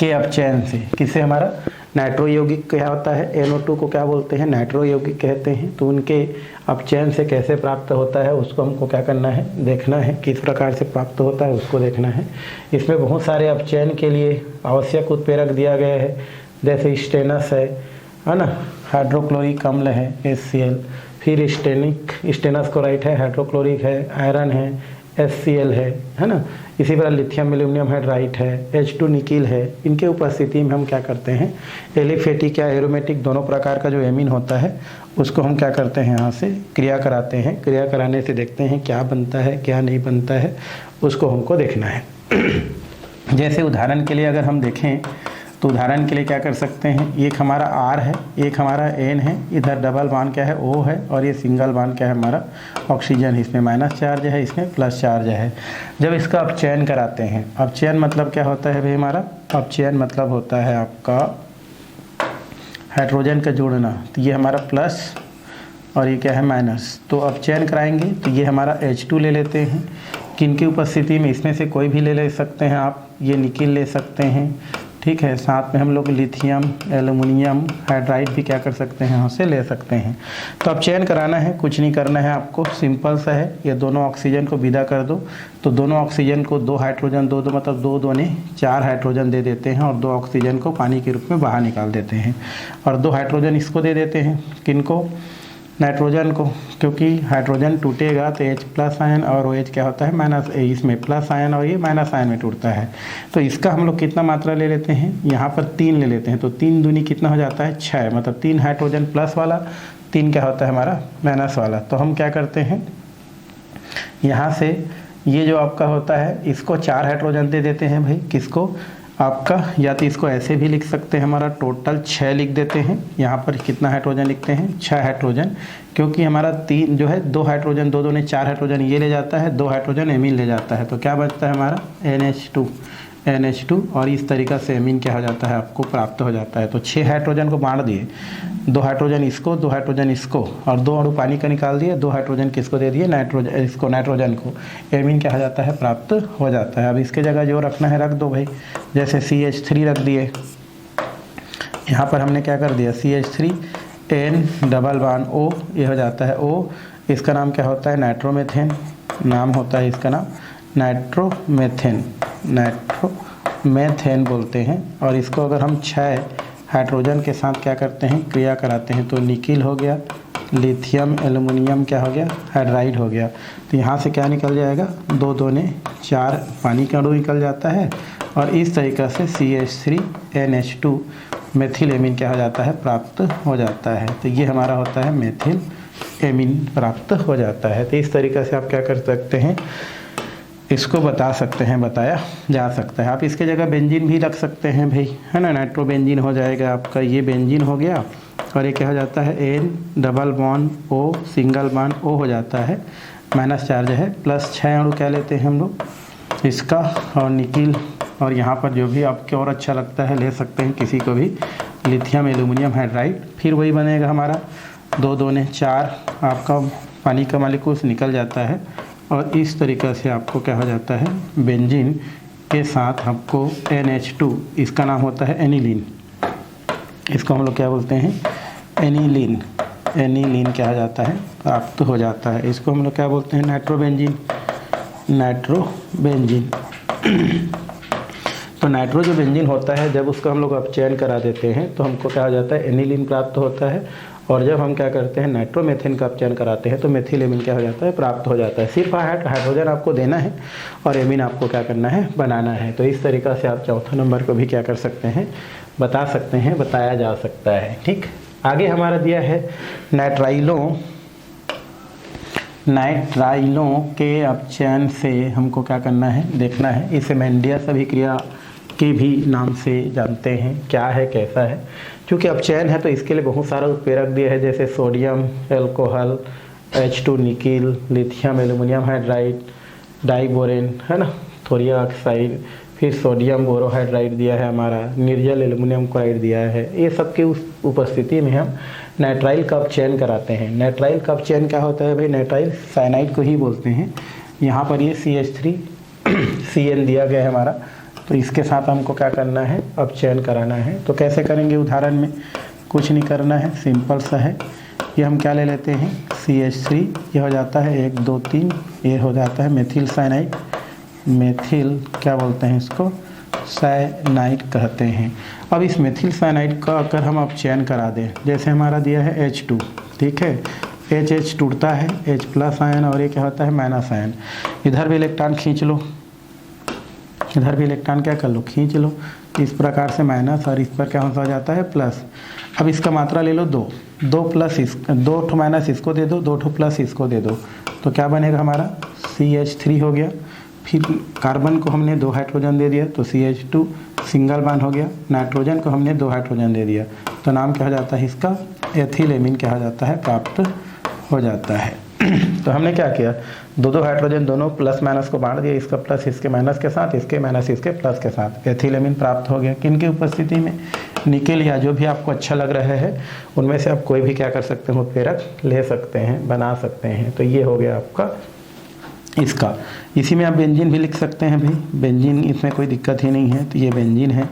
के अपचयन से, किससे हमारा, नाइट्रो यौगिक क्या होता है, NO2 को क्या बोलते हैं, नाइट्रो यौगिक कहते हैं। तो उनके अपचयन से कैसे प्राप्त होता है उसको हमको क्या करना है, देखना है, किस प्रकार से प्राप्त होता है उसको देखना है। इसमें बहुत सारे अपचयन के लिए आवश्यक उत्प्रेरक दिया गया है, जैसे स्टेनस है ना, हाइड्रोक्लोरिक अम्ल है HCl, फिर स्टेनस क्लोराइड है, हाइड्रोक्लोरिक है, आयरन है HCl है ना। इसी तरह लिथियम एल्यूमिनियम हाइड्राइड है, H2 निकिल है। इनके उपस्थिति में हम क्या करते हैं, एलिफेटिक या एरोमेटिक दोनों प्रकार का जो एमीन होता है उसको हम क्या करते हैं, यहाँ से क्रिया कराते हैं। क्रिया कराने से देखते हैं क्या बनता है क्या नहीं बनता है, उसको हमको देखना है। जैसे उदाहरण के लिए अगर हम देखें तो उदाहरण के लिए क्या कर सकते हैं, एक हमारा R है, एक हमारा N है, इधर डबल बांड क्या है O है, और ये सिंगल बांड क्या है हमारा ऑक्सीजन, इसमें माइनस चार्ज है, इसमें प्लस चार्ज है। जब इसका अपचयन कराते हैं, अपचयन मतलब क्या होता है भाई हमारा, अपचयन मतलब होता है आपका हाइड्रोजन का जोड़ना। तो ये हमारा प्लस और ये क्या है माइनस। तो अपचयन कराएंगे तो ये हमारा H2 ले लेते हैं, किनकी उपस्थिति में, इसमें से कोई भी ले सकते हैं आप, ये निकिल ले सकते हैं, ठीक है। साथ में हम लोग लिथियम एल्युमिनियम हाइड्राइड भी क्या कर सकते हैं, यहाँ से ले सकते हैं। तो अब चयन कराना है, कुछ नहीं करना है आपको, सिंपल सा है। ये दोनों ऑक्सीजन को विदा कर दो, तो दोनों ऑक्सीजन को 2 हाइड्रोजन दो मतलब 2 दूनी 4 हाइड्रोजन दे देते हैं, और 2 ऑक्सीजन को पानी के रूप में बाहर निकाल देते हैं, और 2 हाइड्रोजन इसको दे देते हैं, किनको, नाइट्रोजन को, क्योंकि हाइड्रोजन टूटेगा तो H प्लस आयन और OH क्या होता है माइनस, इसमें प्लस आयन और ये माइनस आयन में टूटता है। तो इसका हम लोग कितना मात्रा ले लेते हैं, यहाँ पर 3 ले लेते हैं। तो 3 दूनी कितना हो जाता है 6, मतलब 3 हाइड्रोजन प्लस वाला, 3 क्या होता है हमारा माइनस वाला। तो हम क्या करते हैं, यहाँ से ये जो आपका होता है इसको 4 हाइड्रोजन दे देते हैं भाई, किसको आपका, या तो इसको ऐसे भी लिख सकते हैं, हमारा टोटल 6 लिख देते हैं। यहाँ पर कितना हाइड्रोजन लिखते हैं 6 हाइड्रोजन, क्योंकि हमारा 3 जो है 2 हाइड्रोजन 2 दूनी 4 हाइड्रोजन ये ले जाता है, 2 हाइड्रोजन एमीन ले जाता है। तो क्या बचता है हमारा NH2, और इस तरीक़ा से एमीन क्या हो जाता है आपको प्राप्त हो जाता है। तो 6 हाइड्रोजन को बांट दिए, 2 हाइड्रोजन इसको, 2 हाइड्रोजन इसको, और 2 अणु पानी का निकाल दिए, 2 हाइड्रोजन किसको दे दिए नाइट्रोजन को, एमीन क्या हो जाता है प्राप्त हो जाता है। अब इसके जगह जो रखना है रख दो भाई, जैसे CH3 रख दिए, यहाँ पर हमने क्या कर दिया CH3 N double bond O, ये हो जाता है O, इसका नाम क्या होता है नाइट्रोमेथेन, नाम होता है इसका नाम नाइट्रोमेथेन बोलते हैं। और इसको अगर हम 6 हाइड्रोजन के साथ क्या करते हैं क्रिया कराते हैं, तो निकिल हो गया, लिथियम एल्युमिनियम क्या हो गया हाइड्राइड हो गया। तो यहाँ से क्या निकल जाएगा 2 दूनी 4 पानी का अणु निकल जाता है, और इस तरीक़ा से CH3NH2 मेथिल एमीन क्या हो जाता है प्राप्त हो जाता है। तो ये हमारा होता है मेथिल एमीन प्राप्त हो जाता है। तो इस तरीक़ा से आप क्या कर सकते हैं, इसको बता सकते हैं, बताया जा सकता है। आप इसके जगह बेंजीन भी रख सकते हैं भाई, है ना, नाइट्रो बेंजीन हो जाएगा आपका, ये बेंजीन हो गया, और ये क्या हो जाता है N double bond O single bond O हो जाता है, माइनस चार्ज है, प्लस 6 अणु क्या लेते हैं हम लोग इसका, और निकिल, और यहाँ पर जो भी आपको और अच्छा लगता है ले सकते हैं किसी को भी, लिथियम एल्युमिनियम हाइड्राइड। फिर वही बनेगा हमारा 2 दूनी 4 आपका पानी का मालिक्यूल्स निकल जाता है, और इस तरीक़ा से आपको क्या हो जाता है बेंजीन के साथ आपको NH2, इसका नाम होता है एनिलीन, इसको हम लोग क्या बोलते हैं एनिलीन क्या हो जाता है प्राप्त हो जाता है। इसको हम लोग क्या बोलते हैं नाइट्रोबेंजीन। तो नाइट्रो जो बेंजीन होता है जब उसका हम लोग अपचयन करा देते हैं तो हमको क्या हो जाता है एनिलीन प्राप्त होता है, और जब हम क्या करते हैं नाइट्रोमेथेन का अपचयन कराते हैं तो मेथिल एमीन क्या हो जाता है प्राप्त हो जाता है। सिर्फ हाइड्रोजन आपको देना है और एमीन आपको क्या करना है बनाना है। तो इस तरीक़ा से आप चौथा नंबर को भी क्या कर सकते हैं बता सकते हैं, बताया जा सकता है। ठीक, आगे हमारा दिया है नाइट्राइलों के अपचयन से हमको क्या करना है देखना है। इसे मेंडियस अभिक्रिया के भी नाम से जानते हैं, क्या है कैसा है। क्योंकि अपचयन है तो इसके लिए बहुत सारा उत्प्रेरक दिए हैं, जैसे sodium alcohol, H2 nickel, lithium aluminium hydride, diborane है ना, थोरियम ऑक्साइड, फिर सोडियम बोरोहाइड्राइड दिया है हमारा, निर्जल एल्युमिनियम क्लोराइड दिया है। ये सब की उस उपस्थिति में हम नाइट्राइल का अपचयन कराते हैं। नाइट्राइल का अपचयन क्या होता है भाई, नाइट्राइल साइनाइड को ही बोलते हैं। यहाँ पर ये CH3CN दिया गया है हमारा, तो इसके साथ हमको क्या करना है, अब चयन कराना है। तो कैसे करेंगे उदाहरण में, कुछ नहीं करना है, सिंपल सा है। ये हम क्या ले लेते हैं, CH3, ये हो जाता है 1 2 3, ये हो जाता है मेथिल साइनाइड, मेथिल क्या बोलते हैं इसको, साइनाइड कहते हैं। अब इस मेथिल साइनाइड का अगर हम अब चयन करा दें, जैसे हमारा दिया है H2, ठीक है, H टूटता है, H+ आयन, और ये क्या होता है माइनस आयन। इधर भी इलेक्ट्रॉन खींच लो, इधर भी इलेक्ट्रॉन क्या कर लो, खींच लो, इस प्रकार से माइनस, और इस पर क्या हो जाता है प्लस। अब इसका मात्रा ले लो 2, 2 प्लस इस 2 ठो माइनस इसको दे दो, 2 ठो प्लस इसको दे दो, तो क्या बनेगा हमारा CH3 हो गया। फिर कार्बन को हमने 2 हाइड्रोजन दे दिया तो CH2 सिंगल बॉन्ड हो गया। नाइट्रोजन को हमने 2 हाइड्रोजन दे दिया तो नाम क्या हो जाता है इसका, एथिलेमिन क्या हो जाता है, प्राप्त हो जाता है। तो हमने क्या किया, 2 हाइड्रोजन दोनों प्लस माइनस को बांट दिया, इसका प्लस इसके माइनस के साथ, इसके माइनस इसके प्लस के साथ, एथिलेमिन प्राप्त हो गया। किन की उपस्थिति में, निकेल या जो भी आपको अच्छा लग रहा है उनमें से आप कोई भी क्या कर सकते हो, उत्प्रेरक ले सकते हैं, बना सकते हैं। तो ये हो गया आपका इसका। इसी में आप बेंजीन भी लिख सकते हैं भाई, बेंजीन इसमें कोई दिक्कत ही नहीं है। तो ये बेंजीन है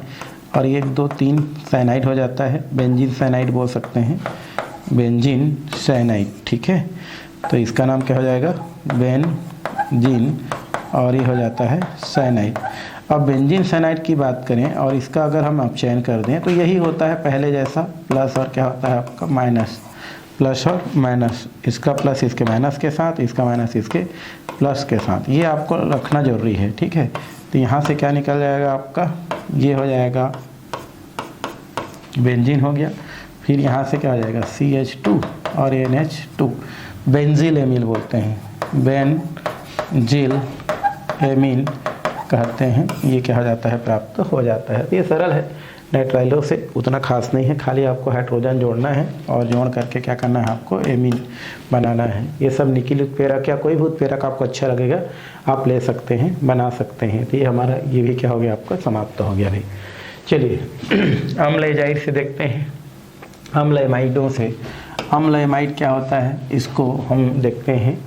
और 1 2 3 साइनाइड हो जाता है, बेंजीन साइनाइड बोल सकते हैं, बेंजीन साइनाइड, ठीक है। तो इसका नाम क्या हो जाएगा, बेंजीन, और ये हो जाता है साइनाइड। अब बेंजीन साइनाइड की बात करें और इसका अगर हम अपचयन कर दें तो यही होता है पहले जैसा, प्लस और क्या होता है आपका माइनस, प्लस और माइनस, इसका प्लस इसके माइनस के साथ, इसका माइनस इसके प्लस के साथ, ये आपको रखना जरूरी है, ठीक है। तो यहाँ से क्या निकल जाएगा आपका, ये हो जाएगा बेंजीन हो गया। फिर यहाँ से क्या हो जाएगा CH2 और NH2, बेंजील एमीन बोलते हैं, बेंजील एमीन कहते हैं। ये क्या हो जाता है, प्राप्त हो जाता है। ये सरल है, नाइट्राइलो से उतना खास नहीं है, खाली आपको हाइड्रोजन जोड़ना है और जोड़ करके क्या करना है, आपको एमीन बनाना है। ये सब निकिल उत्प्रेरक या कोई भी उत्प्रेरक आपको अच्छा लगेगा आप ले सकते हैं, बना सकते हैं। तो ये हमारा ये भी क्या हो गया, आपका समाप्त हो गया भाई। चलिए अम्ल एजाइड से देखते हैं, अम्ल एमाइडों से। अम्ल एमाइड क्या होता है, इसको हम देखते हैं।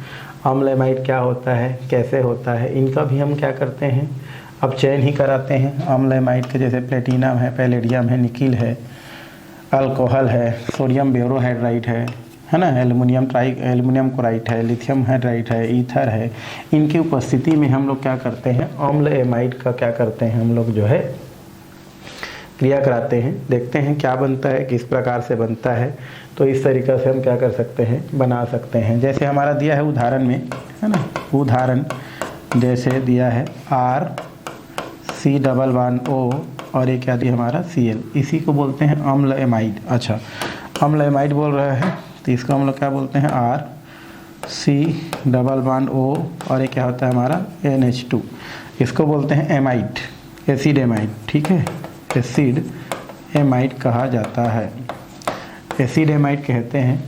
अम्ल एमाइड क्या होता है, कैसे होता है, इनका भी हम क्या करते हैं, अब चयन ही कराते हैं। अम्ल एमाइड के जैसे प्लेटिनम है, पैलेडियम है, निकिल है, अल्कोहल है, सोडियम बोरोहाइड्राइड है ना, एल्युमिनियम क्लोराइड है, लिथियम हाइड्राइड है, ईथर है। इनकी उपस्थिति में हम लोग क्या करते हैं, अम्ल एमाइड का क्या करते हैं, हम लोग जो है क्रिया कराते हैं, देखते हैं क्या बनता है, किस प्रकार से बनता है। तो इस तरीक़े से हम क्या कर सकते हैं, बना सकते हैं। जैसे हमारा दिया है उदाहरण में, है ना, उदाहरण जैसे दिया है RC+O और ये क्या दिया हमारा Cl, इसी को बोलते हैं अम्ल एमाइड। अच्छा, अम्ल एमाइड बोल रहा है तो इसको हम लोग क्या बोलते हैं, RC+O और ये क्या होता है हमारा NH2, इसको बोलते हैं एमाइड, एसिड एमाइड, ठीक है, एसिड एमाइड कहा जाता है, एसिड एमाइड कहते हैं।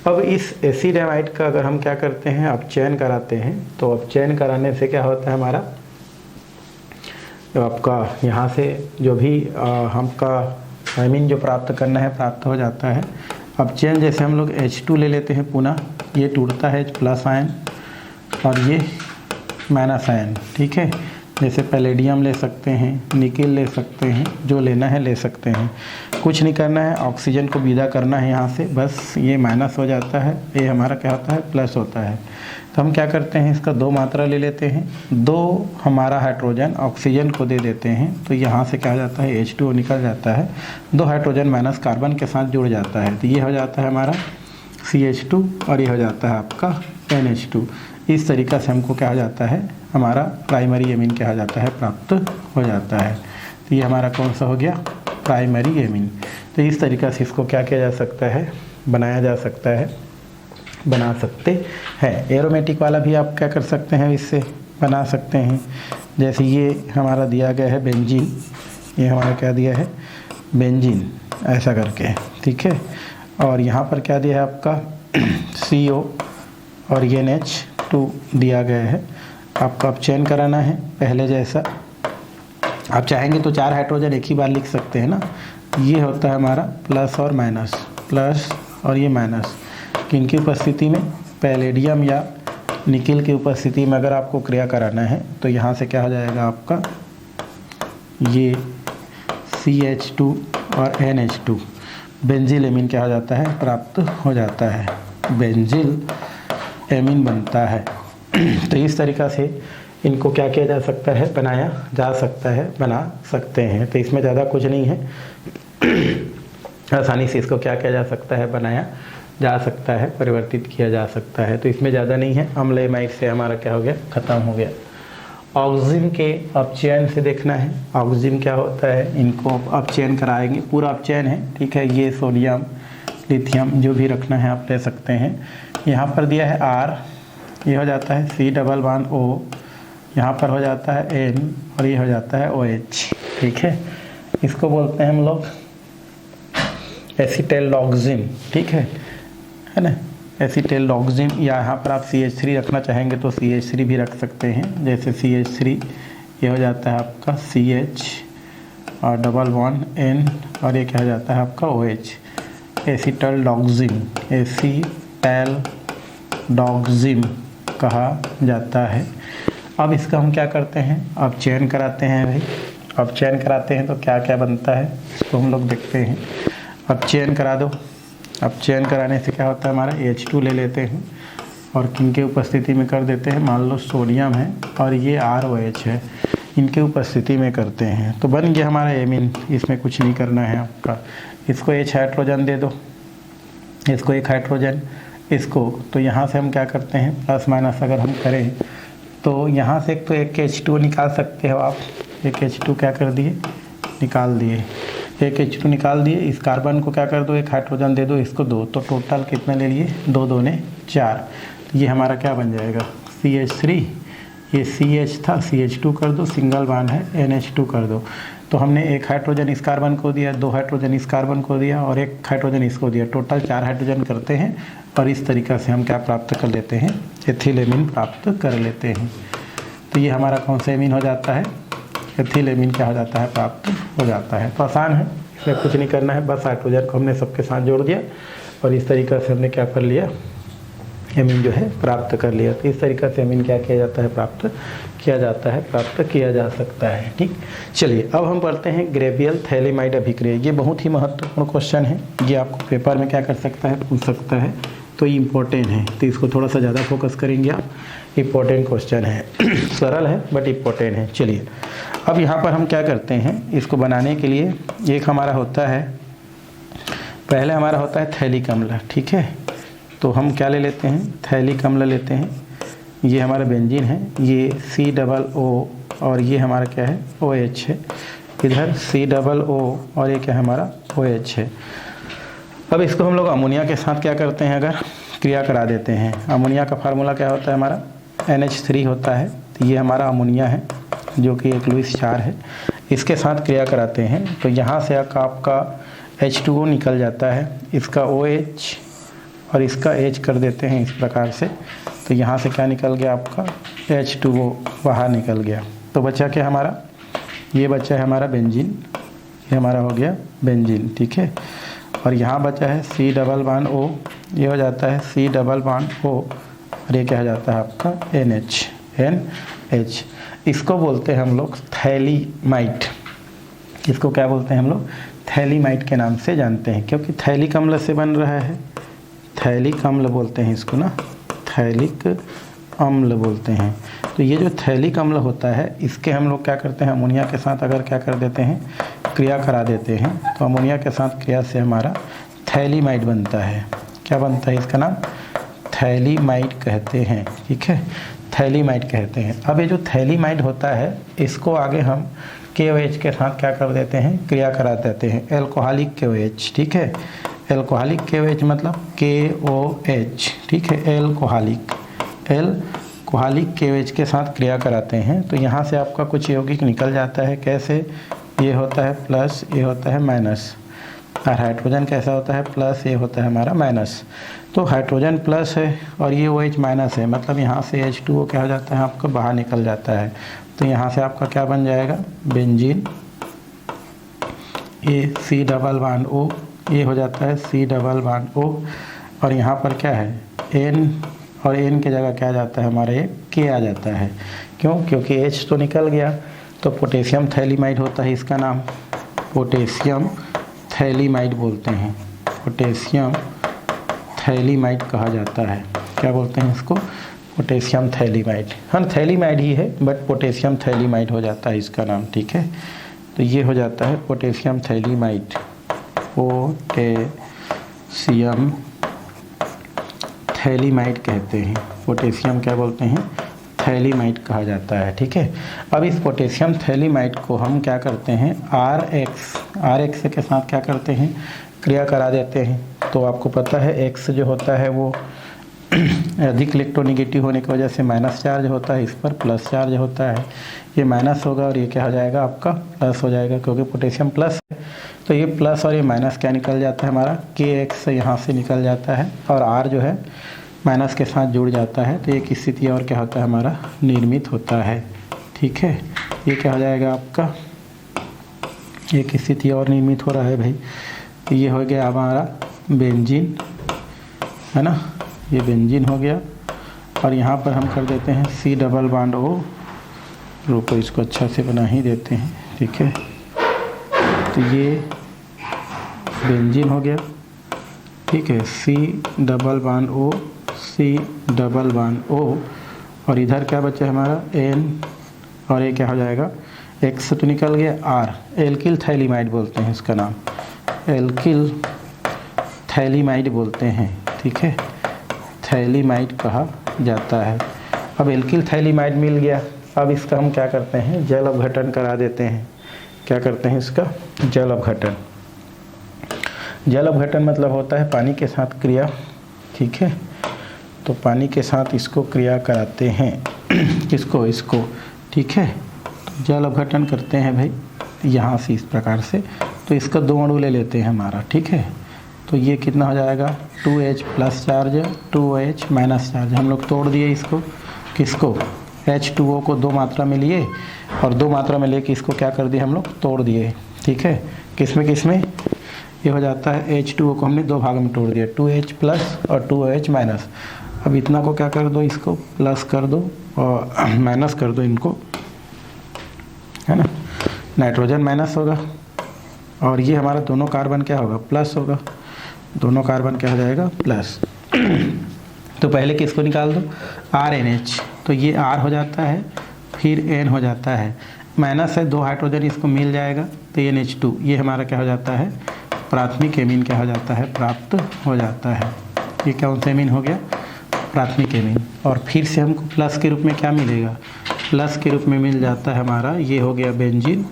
अब इस एसिड एमाइड का अगर हम क्या करते हैं, अपचयन कराते हैं, तो अपचयन कराने से क्या होता है हमारा, आपका यहाँ से जो भी हमका आयमीन जो प्राप्त करना है प्राप्त हो जाता है। अपचयन जैसे हम लोग H2 ले लेते हैं, पुनः ये टूटता है H+ आयन और ये माइनस आयन, ठीक है। जैसे पैलेडियम ले सकते हैं, निकिल ले सकते हैं, जो लेना है ले सकते हैं। कुछ नहीं करना है, ऑक्सीजन को विदा करना है यहाँ से, बस ये माइनस हो जाता है, ये हमारा क्या होता है, प्लस होता है। तो हम क्या करते हैं, इसका 2 मात्रा ले लेते हैं, 2 हमारा हाइड्रोजन ऑक्सीजन को दे देते हैं, तो यहाँ से क्या हो जाता है, H2O निकल जाता है, 2 हाइड्रोजन माइनस कार्बन के साथ जुड़ जाता है, तो ये हो जाता है हमारा CH2 और ये हो जाता है आपका NH2। इस तरीक़ा से हमको क्या हो जाता है, हमारा प्राइमरी एमीन क्या हो जाता है, प्राप्त हो जाता है। तो ये हमारा कौन सा हो गया, प्राइमरी एमीन। तो इस तरीक़ा से इसको क्या किया जा सकता है, बनाया जा सकता है, बना सकते हैं। एरोमेटिक वाला भी आप क्या कर सकते हैं, इससे बना सकते हैं। जैसे ये हमारा दिया गया है बेंजीन, ये हमारा क्या दिया है, बेंजीन, ऐसा करके, ठीक है। और यहाँ पर क्या दिया है आपका CO और NH2 दिया गया है। आपको अपचयन कराना है पहले जैसा, आप चाहेंगे तो 4 हाइड्रोजन एक ही बार लिख सकते हैं ना। ये होता है हमारा प्लस और माइनस, प्लस और ये माइनस, किनकी उपस्थिति में, पैलेडियम या निकिल की उपस्थिति में अगर आपको क्रिया कराना है तो यहाँ से क्या हो जाएगा आपका ये CH2 और NH2 बेंजिल एमीन क्या हो जाता है, प्राप्त हो जाता है, बेंजिल एमीन बनता है। तो इस तरीक़ा से इनको क्या किया जा सकता है, बनाया जा सकता है, बना सकते हैं। तो इसमें ज़्यादा कुछ नहीं है, आसानी से इसको क्या किया जा सकता है, बनाया जा सकता है, परिवर्तित किया जा सकता है। तो इसमें ज़्यादा नहीं है। अम्ल एमाइड से हमारा क्या हो गया, ख़त्म हो गया। ऑक्सीजन के अपचयन से देखना है, ऑक्सीजन क्या होता है, इनको अपचयन कराएंगे, पूरा अपचयन है, ठीक है। ये सोडियम लिथियम जो भी रखना है आप ले सकते हैं। यहाँ पर दिया है R, ये हो जाता है C++O, यहाँ पर हो जाता है N और ये हो जाता है OH, ठीक है। इसको बोलते हैं हम लोग एसिटेल्डॉक्सिन, ठीक है ना, एसिटेल्डॉक्सिन। या यहाँ पर आप CH3 रखना चाहेंगे तो CH3 भी रख सकते हैं, जैसे CH3 ये हो जाता है आपका CH और डबल बॉन्ड N और ये क्या हो जाता है आपका OH, एसिटेल्डॉक्सिन, एसिटेल्डॉक्सिन कहा जाता है। अब इसका हम क्या करते हैं, अब चयन कराते हैं भाई। अब चयन कराते हैं तो क्या क्या बनता है इसको हम लोग देखते हैं। अब चयन करा दो। अब चयन कराने से क्या होता है, हमारा H2 ले लेते हैं और किनके उपस्थिति में कर देते हैं, मान लो सोडियम है और ये ROH है, इनके उपस्थिति में करते हैं तो बन गया हमारा एमीन। इसमें कुछ नहीं करना है आपका। इसको H हाइड्रोजन दे दो, इसको एक हाइड्रोजन, इसको तो यहाँ से हम क्या करते हैं, प्लस माइनस अगर हम करें तो यहाँ से एक तो एक H2 निकाल सकते हो आप। एक H2 क्या कर दिए, निकाल दिए, एक H2 निकाल दिए। इस कार्बन को क्या कर दो, एक हाइड्रोजन दे दो, इसको दो, तो टोटल कितने ले लिए, 2 2 ने 4। तो ये हमारा क्या बन जाएगा, CH3, ये CH था, CH2 कर दो, सिंगल बॉन्ड है NH2 कर दो। तो हमने एक हाइड्रोजन इस कार्बन को दिया, 2 हाइड्रोजन इस कार्बन को दिया और एक हाइड्रोजन इसको दिया, टोटल 4 हाइड्रोजन करते हैं और इस तरीक़ा से हम क्या प्राप्त कर लेते हैं, एथिलेमीन प्राप्त कर लेते हैं। तो ये हमारा कौन सा एमीन हो जाता है, एथिलेमीन क्या हो जाता है, प्राप्त हो जाता है। तो आसान है, इसमें कुछ नहीं करना है, बस हाइड्रोजन को हमने सबके साथ जोड़ दिया और इस तरीक़ा से हमने क्या कर लिया, एमीन जो है प्राप्त कर लिया। तो इस तरीक़ा से एमीन क्या किया जाता है, प्राप्त किया जाता है, प्राप्त किया जा सकता है, ठीक। चलिए अब हम पढ़ते हैं ग्रेवियल थैलेमाइड अभिक्रिया। ये बहुत ही महत्वपूर्ण क्वेश्चन है, ये आपको पेपर में क्या कर सकता है, पूछ सकता है, तो ये इम्पोर्टेंट है, तो इसको थोड़ा सा ज़्यादा फोकस करेंगे आप। इम्पोर्टेंट क्वेश्चन है, सरल है बट इम्पोर्टेंट है। चलिए अब यहाँ पर हम क्या करते हैं, इसको बनाने के लिए एक हमारा होता है, पहले हमारा होता है थैलिक अम्ल, ठीक है। तो हम क्या ले लेते हैं, थैलिक अम्ल लेते हैं। ये हमारा बेंजीन है, ये COO और ये हमारा क्या है, OH है। इधर COO और ये क्या है, हमारा OH है। अब इसको हम लोग अमोनिया के साथ क्या करते हैं, अगर क्रिया करा देते हैं। अमोनिया का फार्मूला क्या होता है, हमारा NH3 होता है। तो ये हमारा अमोनिया है जो कि एक लुईस क्षार है, इसके साथ क्रिया कराते हैं तो यहाँ से आपका H2O निकल जाता है, इसका OH और इसका H कर देते हैं इस प्रकार से। तो यहाँ से क्या निकल गया, आपका H2O बाहर निकल गया। तो बचा क्या हमारा, ये बचा है हमारा बेंजीन, ये हमारा हो गया बेंजीन, ठीक है। और यहाँ बचा है C++O, ये हो जाता है C++O और ये क्या हो जाता है आपका NH। इसको बोलते हैं हम लोग थैलीमाइड। इसको क्या बोलते हैं हम लोग, थैलीमाइड के नाम से जानते हैं, क्योंकि थैलिक अम्ल से बन रहा है, थैलिक अम्ल बोलते हैं इसको ना, थैलिक अम्ल बोलते हैं। तो ये जो थैलिक अम्ल होता है, इसके हम लोग क्या करते हैं, अमोनिया के साथ अगर क्या कर देते हैं, क्रिया करा देते हैं, तो अमोनिया के साथ क्रिया से हमारा थैलीमाइड बनता है। क्या बनता है, इसका नाम थैलीमाइड कहते हैं, ठीक है, थैलीमाइड कहते हैं। अब ये जो थैलीमाइड होता है, इसको आगे हम KOH के साथ क्या कर देते हैं, क्रिया करा देते हैं, एल्कोहलिक KOH, ठीक है। एल्कोहलिक KOH मतलब KOH, ठीक है, एल्कोहलिक KOH के साथ क्रिया कराते हैं तो यहाँ से आपका कुछ यौगिक निकल जाता है। कैसे, ये होता है प्लस, ये होता है माइनस, और हाइड्रोजन कैसा होता है, प्लस, ये होता है हमारा माइनस। तो हाइड्रोजन प्लस है और ये OH माइनस है, मतलब यहाँ से H2O क्या हो जाता है, आपका बाहर निकल जाता है। तो यहाँ से आपका क्या बन जाएगा, बेंजीन, ये C++O, ये हो जाता है C++O और यहाँ पर क्या है N, और N की जगह क्या आ जाता है, हमारे K आ जाता है। क्यों, क्योंकि H तो निकल गया, तो पोटेशियम थैलीमाइड होता है इसका नाम, पोटेशियम थैलीमाइड बोलते हैं, पोटेशियम थैलीमाइड कहा जाता है। क्या बोलते हैं इसको? Potassium phthalimide. हाँ, थैलीमाइड ही है बट पोटेशियम थैलीमाइड हो जाता है इसका नाम, ठीक है। तो ये हो जाता है पोटेशियम थैलीमाइड, पोटेशियम थैलीमाइड कहते हैं, पोटेशियम क्या बोलते हैं? थैलीमाइड कहा जाता है, ठीक है। अब इस पोटेशियम थैलीमाइड को हम क्या करते हैं, RX के साथ क्या करते हैं, क्रिया करा देते हैं। तो आपको पता है X जो होता है वो अधिक इलेक्ट्रोनेगेटिव होने की वजह से माइनस चार्ज होता है, इस पर प्लस चार्ज होता है। ये माइनस होगा और ये क्या हो जाएगा आपका? प्लस हो जाएगा, क्योंकि पोटेशियम प्लस है। तो ये प्लस और ये माइनस क्या निकल जाता है हमारा? KX यहाँ से निकल जाता है और R जो है माइनस के साथ जुड़ जाता है। तो एक स्थिति और क्या होता है हमारा? निर्मित होता है, ठीक है। ये क्या हो जाएगा आपका? एक स्थिति और निर्मित हो रहा है भाई। ये हो गया हमारा बेंजीन, है ना, ये बेंजीन हो गया। और यहाँ पर हम कर देते हैं C डबल बॉन्ड O, रुको इसको अच्छा से बना ही देते हैं, ठीक है। तो ये बेंजीन हो गया, ठीक है, C double bond O, C double bond O, और इधर क्या बचा हमारा? N, और ये क्या हो जाएगा? X तो निकल गया, R, एल्किल थैलीमाइड बोलते हैं इसका नाम, एल्किल थैलीमाइड बोलते हैं, ठीक है, थैलीमाइड कहा जाता है। अब एल्किल थैलीमाइड मिल गया, अब इसका हम क्या करते हैं? जल अपघटन करा देते हैं। क्या करते हैं इसका? जल अपघटन। जल अपघटन मतलब होता है पानी के साथ क्रिया, ठीक है। तो पानी के साथ इसको क्रिया कराते हैं, किसको? इसको, ठीक है। तो जल अपघटन करते हैं भाई यहाँ से इस प्रकार से। तो इसका 2 अणु ले लेते हैं हमारा, ठीक है। तो ये कितना हो जाएगा? 2H plus charge, 2H minus charge. हम लोग तोड़ दिए इसको, किसको? H2O को 2 मात्रा में लिए और 2 मात्रा में लेके इसको क्या कर दिए हम लोग? तोड़ दिए, ठीक है। किसमें किसमें? ये हो जाता है H2O को हमने 2 भाग में तोड़ दिया, 2H प्लस और 2H माइनस। अब इतना को क्या कर दो? इसको प्लस कर दो और माइनस कर दो इनको, है ना। नाइट्रोजन माइनस होगा और ये हमारा दोनों कार्बन क्या होगा? प्लस होगा। दोनों कार्बन क्या हो जाएगा? प्लस। तो पहले किसको निकाल दो? RNH। तो ये R हो जाता है, फिर N हो जाता है, माइनस है 2 हाइड्रोजन इसको मिल जाएगा, तो NH2। ये हमारा क्या हो जाता है? प्राथमिक एमीन क्या हो जाता है? प्राप्त हो जाता है। ये कौन सा एमीन हो गया? प्राथमिक एमीन। और फिर से हमको प्लस के रूप में क्या मिलेगा? प्लस के रूप में मिल जाता है हमारा, ये हो गया बेंजीन,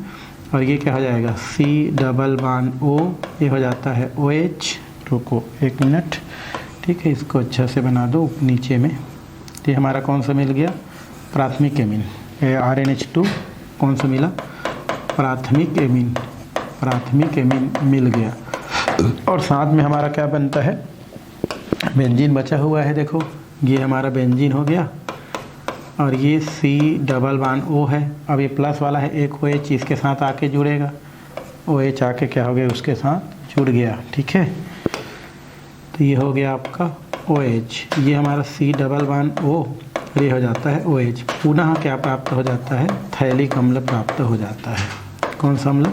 और ये क्या हो जाएगा? C डबल बॉन्ड O, ये हो जाता है OH। रुको 1 मिनट, ठीक है, इसको अच्छा से बना दो नीचे में। तो ये हमारा कौन सा मिल गया? प्राथमिक एमीन। RNH2 कौन सा मिला? प्राथमिक एमीन, प्राथमिक एमीन मिल गया। और साथ में हमारा क्या बनता है? बेंजीन बचा हुआ है, देखो ये हमारा बेंजीन हो गया और ये C डबल बॉन्ड O है। अब ये प्लस वाला है, एक OH इसके साथ आके जुड़ेगा, OH आके क्या हो गया? उसके साथ जुड़ गया, ठीक है। तो ये हो गया आपका OH, ये हमारा C डबल बॉन्ड O, ये हो जाता है OH। पुनः क्या प्राप्त हो जाता है? थैलिक अम्ल प्राप्त हो जाता है। कौन सा अम्ल?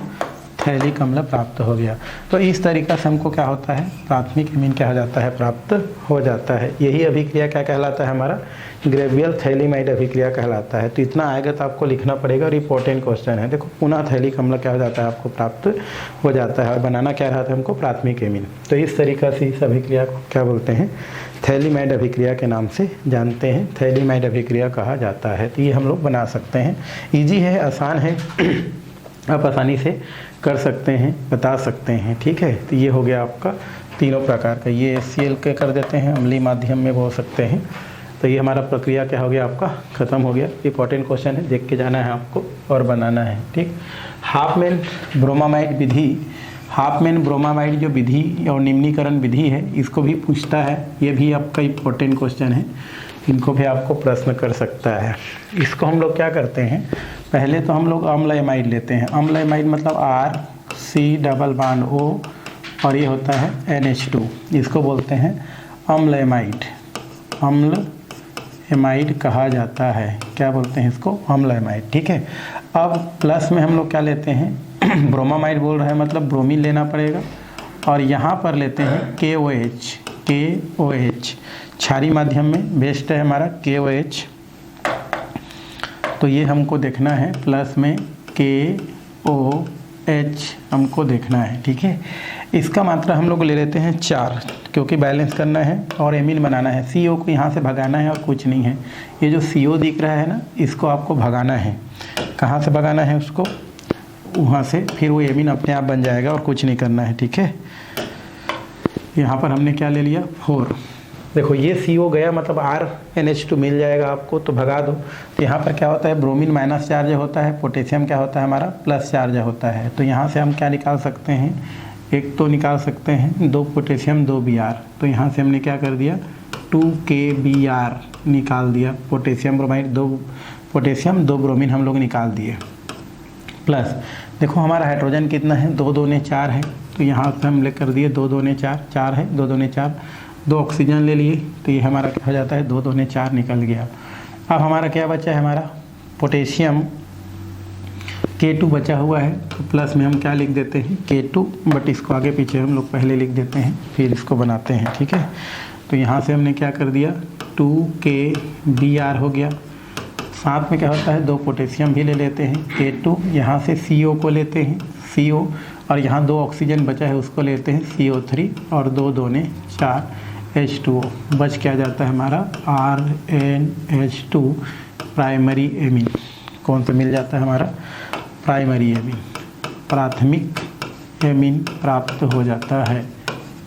थैलिक अम्ल प्राप्त हो गया। तो इस तरीक़ा से हमको क्या होता है? प्राथमिक एमीन क्या हो जाता है? प्राप्त हो जाता है। यही अभिक्रिया क्या कहलाता है? हमारा ग्रेवियल थैलीमाइड अभिक्रिया कहलाता है। तो इतना आएगा तो आपको लिखना पड़ेगा और इंपॉर्टेंट क्वेश्चन है। देखो पुनः थैलिक अम्ल क्या हो जाता है? आपको प्राप्त हो जाता है। और बनाना क्या रहा था हमको? प्राथमिक एमीन। तो इस तरीक़ा से इस अभिक्रिया को क्या बोलते हैं? थैलीमाइड अभिक्रिया के नाम से जानते हैं, थैलीमाइड अभिक्रिया कहा जाता है। तो ये हम लोग बना सकते हैं, ईजी है, आसान है, आप आसानी से कर सकते हैं, बता सकते हैं, ठीक है। तो ये हो गया आपका तीनों प्रकार का। ये HCl के कर देते हैं, अम्लीय माध्यम में बोल सकते हैं। तो ये हमारा प्रक्रिया क्या हो गया? आपका ख़त्म हो गया। इंपॉर्टेंट क्वेश्चन है, देख के जाना है आपको और बनाना है, ठीक। हाफमैन ब्रोमामाइड विधि, हाफमैन ब्रोमामाइड जो विधि और निम्नीकरण विधि है, इसको भी पूछता है। ये भी आपका इंपॉर्टेंट क्वेश्चन है, इनको भी आपको प्रश्न कर सकता है। इसको हम लोग क्या करते हैं? पहले तो हम लोग अम्ल एमाइड लेते हैं। अम्ल एमाइड मतलब RC डबल बॉन्ड O और ये होता है NH2, इसको बोलते हैं अम्ल एमाइड, अम्ल एमाइड कहा जाता है। क्या बोलते हैं इसको? अम्ल एमाइड। ठीक है, अब प्लस में हम लोग क्या लेते हैं? ब्रोमामाइड बोल रहे हैं, मतलब ब्रोमीन लेना पड़ेगा। और यहाँ पर लेते हैं KOH। KOH क्षारीय माध्यम में बेस्ट है हमारा KOH। तो ये हमको देखना है, प्लस में KOH हमको देखना है। ठीक है, इसका मात्रा हम लोग ले लेते हैं 4, क्योंकि बैलेंस करना है और एमीन बनाना है। CO को यहाँ से भगाना है और कुछ नहीं है। ये जो CO दिख रहा है ना, इसको आपको भगाना है। कहाँ से भगाना है उसको? वहाँ से, फिर वो एमीन अपने आप बन जाएगा और कुछ नहीं करना है। ठीक है, यहाँ पर हमने क्या ले लिया? 4। देखो ये CO गया, मतलब RNH2 मिल जाएगा आपको, तो भगा दो। तो यहाँ पर क्या होता है? ब्रोमीन माइनस चार्ज होता है, पोटेशियम क्या होता है हमारा? प्लस चार्ज होता है। तो यहाँ से हम क्या निकाल सकते हैं? एक तो निकाल सकते हैं 2 पोटेशियम 2 Br। तो यहाँ से हमने क्या कर दिया? 2KBr निकाल दिया। पोटेशियम ब्रोमाइड 2 पोटेशियम 2 ब्रोमीन हम लोग निकाल दिए। प्लस देखो हमारा हाइड्रोजन कितना है? 2 दूने 4 है। तो यहाँ से हम ले कर दिए 2 दूने 4, 4 है, 2 दूने 4, 2 ऑक्सीजन ले लिए। तो ये हमारा क्या हो जाता है? 2 दूने 4 निकल गया। अब हमारा क्या बचा है? हमारा पोटेशियम K2 बचा हुआ है। तो प्लस में हम क्या लिख देते हैं? K2, बट इसको आगे पीछे हम लोग पहले लिख देते हैं, फिर इसको बनाते हैं। ठीक है, तो यहाँ से हमने क्या कर दिया? 2KBr हो गया। साथ में क्या होता है? 2 पोटेशियम भी ले लेते हैं K2। यहाँ से CO को लेते हैं CO, और यहाँ 2 ऑक्सीजन बचा है उसको लेते हैं CO3, और 2 दूने 4 H2O। बच क्या जाता है हमारा? RNH2 primary amine. कौन सा मिल जाता है हमारा? प्राइमरी एमीन, प्राथमिक एमीन प्राप्त हो जाता है।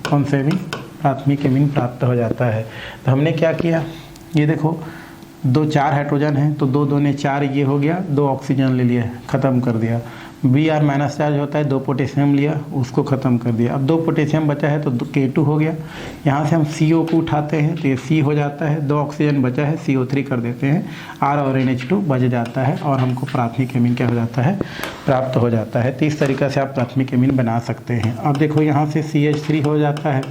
कौन सा एमीन? प्राथमिक एमीन प्राप्त हो जाता है। तो हमने क्या किया? ये देखो 4 हाइड्रोजन है, तो 2 दूने 4 ये हो गया, 2 ऑक्सीजन ले लिया, ख़त्म कर दिया। Br माइनस चार्ज होता है, 2 पोटेशियम लिया, उसको ख़त्म कर दिया। अब 2 पोटेशियम बचा है तो K2 हो गया। यहाँ से हम CO को उठाते हैं तो ये C हो जाता है, 2 ऑक्सीजन बचा है CO3 कर देते हैं, R और NH2 बच जाता है, और हमको प्राथमिक एमीन क्या हो जाता है? प्राप्त हो जाता है। तो इस तरीक़े से आप प्राथमिक एमीन बना सकते हैं। अब देखो यहाँ से CH3 हो जाता है,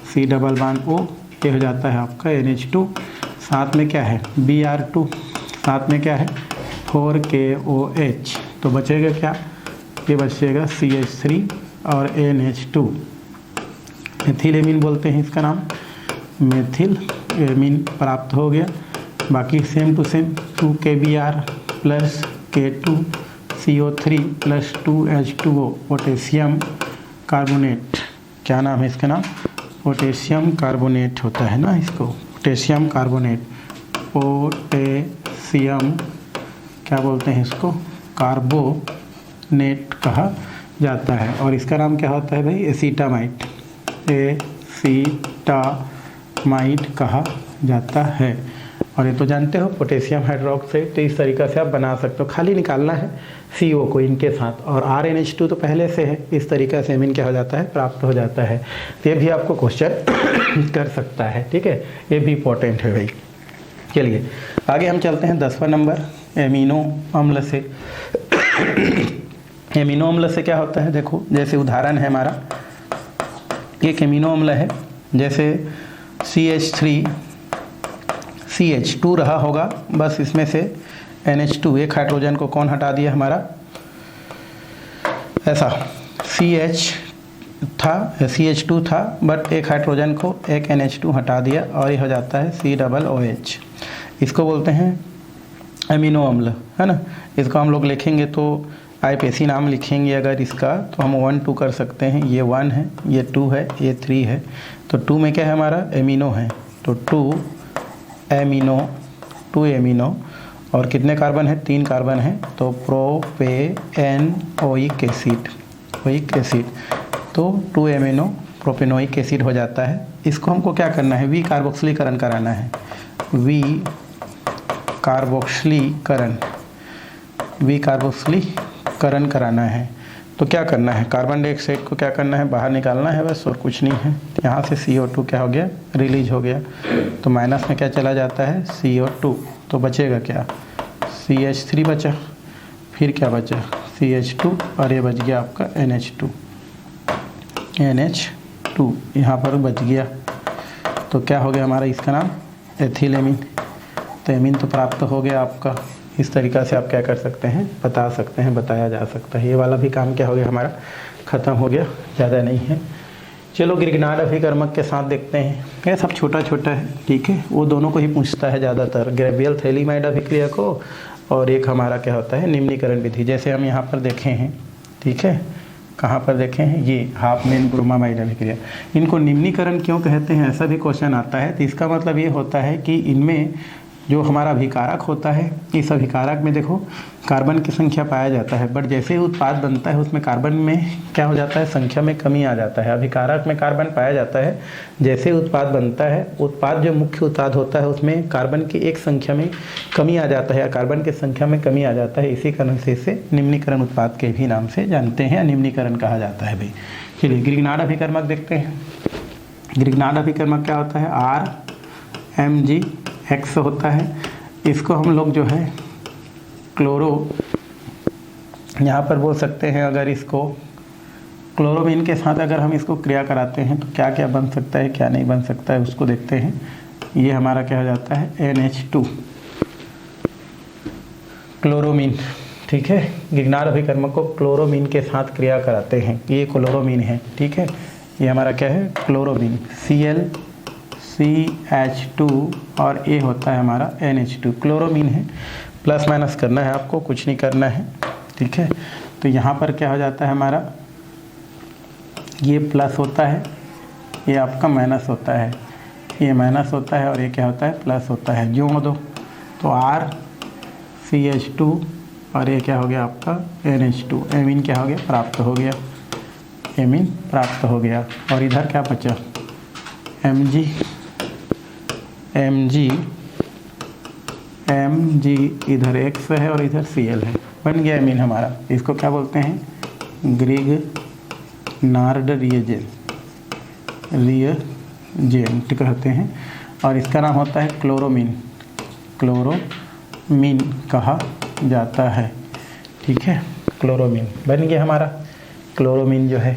C डबल बॉन्ड O, ये हो जाता है आपका NH2। साथ में क्या है? Br2, साथ में क्या है? 4KOH। तो बचेगा क्या? ये बचेगा CH3 और NH2। मेथिल एमीन बोलते हैं इसका नाम, मेथिल एमीन प्राप्त हो गया। बाकी same to same 2KBr plus K2 CO3 plus 2H2O, potassium carbonate. क्या नाम है इसका नाम? पोटेशियम कार्बोनेट होता है ना इसको, पोटेशियम कार्बोनेट। पोटेशियम क्या बोलते हैं इसको? कार्बोनेट कहा जाता है। और इसका नाम क्या होता है भाई? एसीटामाइड। एसीटामाइड कहा जाता है। और ये तो जानते हो पोटेशियम हाइड्रोक्साइड। तो इस तरीक़े से आप बना सकते हो, खाली निकालना है CO को इनके साथ, और RNH2 तो पहले से है। इस तरीक़े से एमीन क्या हो जाता है? प्राप्त हो जाता है। तो ये भी आपको क्वेश्चन कर सकता है। ठीक है, ये भी इंपॉर्टेंट है भाई। चलिए आगे हम चलते हैं 10वां नंबर, एमिनो अम्ल से। एमिनो अम्ल से क्या होता है? देखो जैसे उदाहरण है हमारा, एक एमिनो अम्ल है, जैसे CH3 CH2 रहा होगा, बस इसमें से NH2 एक हाइड्रोजन को कौन हटा दिया हमारा? ऐसा CH था, CH2 था, बट एक हाइड्रोजन को एक NH2 हटा दिया, और ये हो जाता है COOH। इसको बोलते हैं एमिनो अम्ल, है ना। इसको हम लोग लिखेंगे तो IPAC नाम लिखेंगे अगर इसका, तो हम 1 2 कर सकते हैं। ये 1 है, ये 2 है, ये 3 है। तो 2 में क्या है हमारा? एमिनो है, तो 2 एमिनो। और कितने कार्बन है? 3 कार्बन है, तो प्रोपेनोइक एसिड। तो 2 एमिनो प्रोपेनोइक एसिड हो जाता है। इसको हमको क्या करना है? वी कार्बोक्सिलीकरण कराना है। वी कार्बोक्सिलीकरण कराना है। तो क्या करना है? कार्बन डाइऑक्साइड को क्या करना है? बाहर निकालना है बस, और कुछ नहीं है। यहाँ से CO2 क्या हो गया? रिलीज हो गया। तो माइनस में क्या चला जाता है? CO2। तो बचेगा क्या? CH3 बचा, फिर क्या बचा? CH2, और ये बच गया आपका NH2 यहाँ पर बच गया। तो क्या हो गया हमारा? इसका नाम एथिल एमीन। तो एमीन तो प्राप्त हो गया आपका। इस तरीक़ा से आप क्या कर सकते हैं, बता सकते हैं, बताया जा सकता है। ये वाला भी काम क्या हो गया हमारा, ख़त्म हो गया, ज़्यादा नहीं है। चलो ग्रिग्नार्ड अभिकर्मक के साथ देखते हैं। ये सब छोटा छोटा है, ठीक है, वो दोनों को ही पूछता है ज़्यादातर, ग्रेवियल थैलीमाइड अभिक्रिया को, और एक हमारा क्या होता है निम्नीकरण विधि। जैसे हम यहाँ पर देखे हैं, ठीक है, कहाँ पर देखे हैं, ये हाफ मेन ब्रोमामाइड अभिक्रिया। इनको निम्नीकरण क्यों कहते हैं, ऐसा भी क्वेश्चन आता है। तो इसका मतलब ये होता है कि इनमें जो हमारा अभिकारक होता है, इस अभिकारक में देखो कार्बन की संख्या पाया जाता है, बट जैसे ही उत्पाद बनता है उसमें कार्बन में क्या हो जाता है, संख्या में कमी आ जाता है। अभिकारक में कार्बन पाया जाता है, जैसे ही उत्पाद बनता है, उत्पाद जो मुख्य उत्पाद होता है उसमें कार्बन की एक संख्या में कमी आ जाता है, या कार्बन की संख्या में कमी आ जाता है। इसी कारण से इसे निम्नीकरण उत्पाद के भी नाम से जानते हैं, निम्नीकरण कहा जाता है भाई। चलिए ग्रिग्नार्ड अभिकर्मक देखते हैं। ग्रिग्नार्ड अभिकर्मक क्या होता है, RMgX होता है। इसको हम लोग जो है क्लोरो, यहाँ पर बोल सकते हैं, अगर इसको क्लोरोमीन के साथ अगर हम इसको क्रिया कराते हैं तो क्या क्या बन सकता है, क्या नहीं बन सकता है, उसको देखते हैं। ये हमारा क्या हो जाता है NH2 क्लोरोमीन, ठीक है। ग्रिग्नार्ड अभिकर्मक को क्लोरोमीन के साथ क्रिया कराते हैं, ये क्लोरोमीन है, ठीक है। ये हमारा क्या है क्लोरोमीन, ClCH2 और ये होता है हमारा NH2 क्लोरोमीन है। प्लस माइनस करना है आपको, कुछ नहीं करना है, ठीक है। तो यहाँ पर क्या हो जाता है हमारा, ये प्लस होता है, ये आपका माइनस होता है, ये माइनस होता है और ये क्या होता है प्लस होता है, जोड़ दो तो RCH2 और ये क्या हो गया आपका NH2, एमीन क्या हो गया प्राप्त हो गया, एमीन प्राप्त हो गया। और इधर क्या बचा Mg इधर X है और इधर Cl है, बन गया एमीन हमारा। इसको क्या बोलते हैं, ग्रिग्नार्ड रिएजेंट कहते हैं, और इसका नाम होता है क्लोरोमीन कहा जाता है, ठीक है। क्लोरोमीन बन गया हमारा क्लोरोमीन जो है।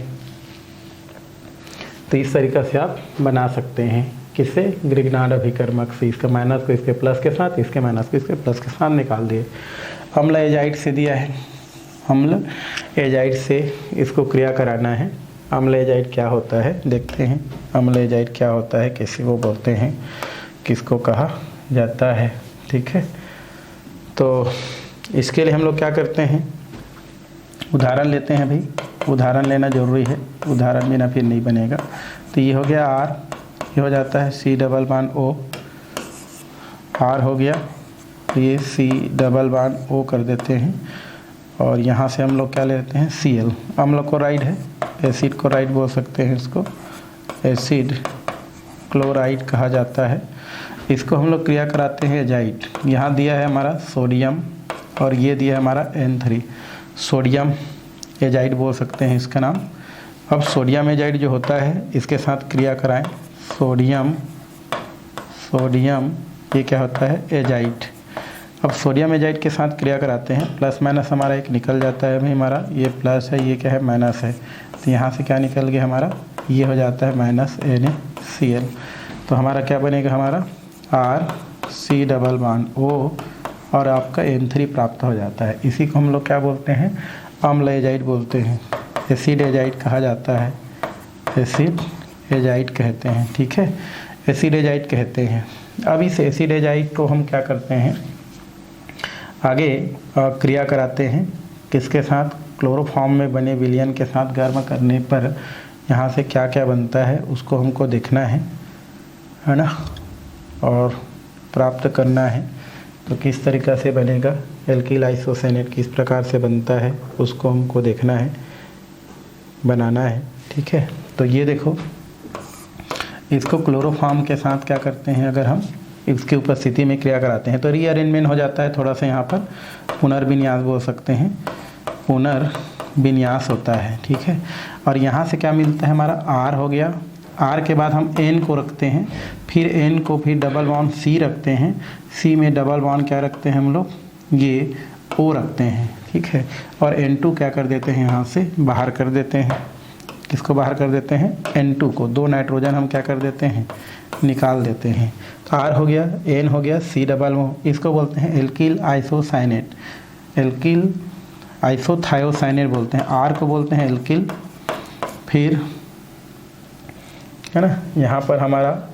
तो इस तरीक़ा से आप बना सकते हैं, किससे, ग्रिग्नार्ड अभिकर्मक से। इसके माइनस को इसके प्लस के साथ, इसके माइनस को इसके प्लस के साथ निकाल दिए। अम्ल एजाइड से दिया है, अम्ल एजाइड से इसको क्रिया कराना है। अम्ल एजाइड क्या होता है देखते हैं, अम्ल एजाइड क्या होता है, कैसे वो बोलते हैं, किसको कहा जाता है, ठीक है। तो इसके लिए हम लोग क्या करते हैं, उदाहरण लेते हैं भाई, उदाहरण लेना ज़रूरी है, उदाहरण बिना फिर नहीं बनेगा। तो ये हो गया R, ये हो जाता है C+O, R हो गया, ये C+O कर देते हैं, और यहाँ से हम लोग क्या लेते हैं Cl, अम्ल क्लोराइड है, एसिड क्लोराइड बोल सकते हैं इसको, एसिड क्लोराइड कहा जाता है। इसको हम लोग क्रिया कराते हैं एजाइड। यहाँ दिया है हमारा सोडियम और ये दिया है हमारा N3, सोडियम एजाइड बोल सकते हैं इसका नाम। अब सोडियम एजाइड जो होता है इसके साथ क्रिया कराएं, सोडियम ये क्या होता है एजाइड। अब सोडियम एजाइड के साथ क्रिया कराते हैं, प्लस माइनस हमारा एक निकल जाता है भाई, हमारा ये प्लस है, ये क्या है माइनस है, तो यहाँ से क्या निकल गया हमारा, ये हो जाता है -NaCl। तो हमारा क्या बनेगा, हमारा RC+O और आपका N3 प्राप्त हो जाता है। इसी को हम लोग क्या बोलते हैं, अम्ल एजाइड बोलते हैं, एसिड एजाइड कहा जाता है, एसिड एजाइड कहते हैं, ठीक है, एसिड एजाइड कहते हैं। अब इस एसिड एजाइड को हम क्या करते हैं, आगे क्रिया कराते हैं, किसके साथ, क्लोरोफॉर्म में बने विलयन के साथ गर्म करने पर यहाँ से क्या क्या बनता है उसको हमको देखना है ना, और प्राप्त करना है। तो किस तरीक़ा से बनेगा, एल्किल आइसोसेनेट किस प्रकार से बनता है उसको हमको देखना है, बनाना है, ठीक है। तो ये देखो, इसको क्लोरोफॉर्म के साथ क्या करते हैं, अगर हम इसकी उपस्थिति में क्रिया कराते हैं तो रीअरेंजमेंट हो जाता है थोड़ा सा, यहाँ पर पुनर्विन्यास बोल सकते हैं, पुनर्विन्यास होता है, ठीक है। और यहाँ से क्या मिलता है, हमारा R हो गया, R के बाद हम N को रखते हैं, फिर N को फिर डबल बॉन्ड C रखते हैं, C में डबल बॉन्ड क्या रखते हैं हम लोग, ये O रखते हैं, ठीक है। और N2 क्या कर देते हैं, यहाँ से बाहर कर देते हैं, किसको बाहर कर देते हैं, N2 को, 2 नाइट्रोजन हम क्या कर देते हैं, निकाल देते हैं। तो R हो गया, N हो गया, C डबल O, इसको बोलते हैं एल्किल आइसोसाइनेट, एल्किल आइसोथायोसाइनेट बोलते हैं। R को बोलते हैं एल्किल, फिर है ना यहाँ पर हमारा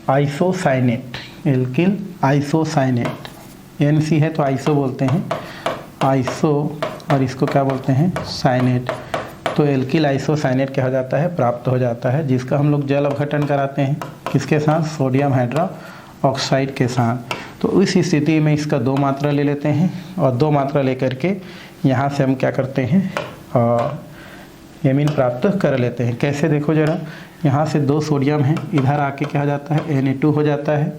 आइसोसाइनेट, एल्किल आइसोसाइनेट, NC है तो आइसो बोलते हैं, आइसो, और इसको क्या बोलते हैं, साइनेट। तो एल्किल आइसोसाइनेट क्या हो जाता है, प्राप्त हो जाता है, जिसका हम लोग जल अपघटन कराते हैं किसके साथ, सोडियम हाइड्रोक्साइड के साथ। तो इस स्थिति में इसका 2 मात्रा ले लेते हैं और 2 मात्रा लेकर के यहाँ से हम क्या करते हैं, एमीन प्राप्त कर लेते हैं। कैसे देखो ज़रा, यहाँ से 2 सोडियम है, इधर आके क्या हो जाता है, Na2 हो जाता है।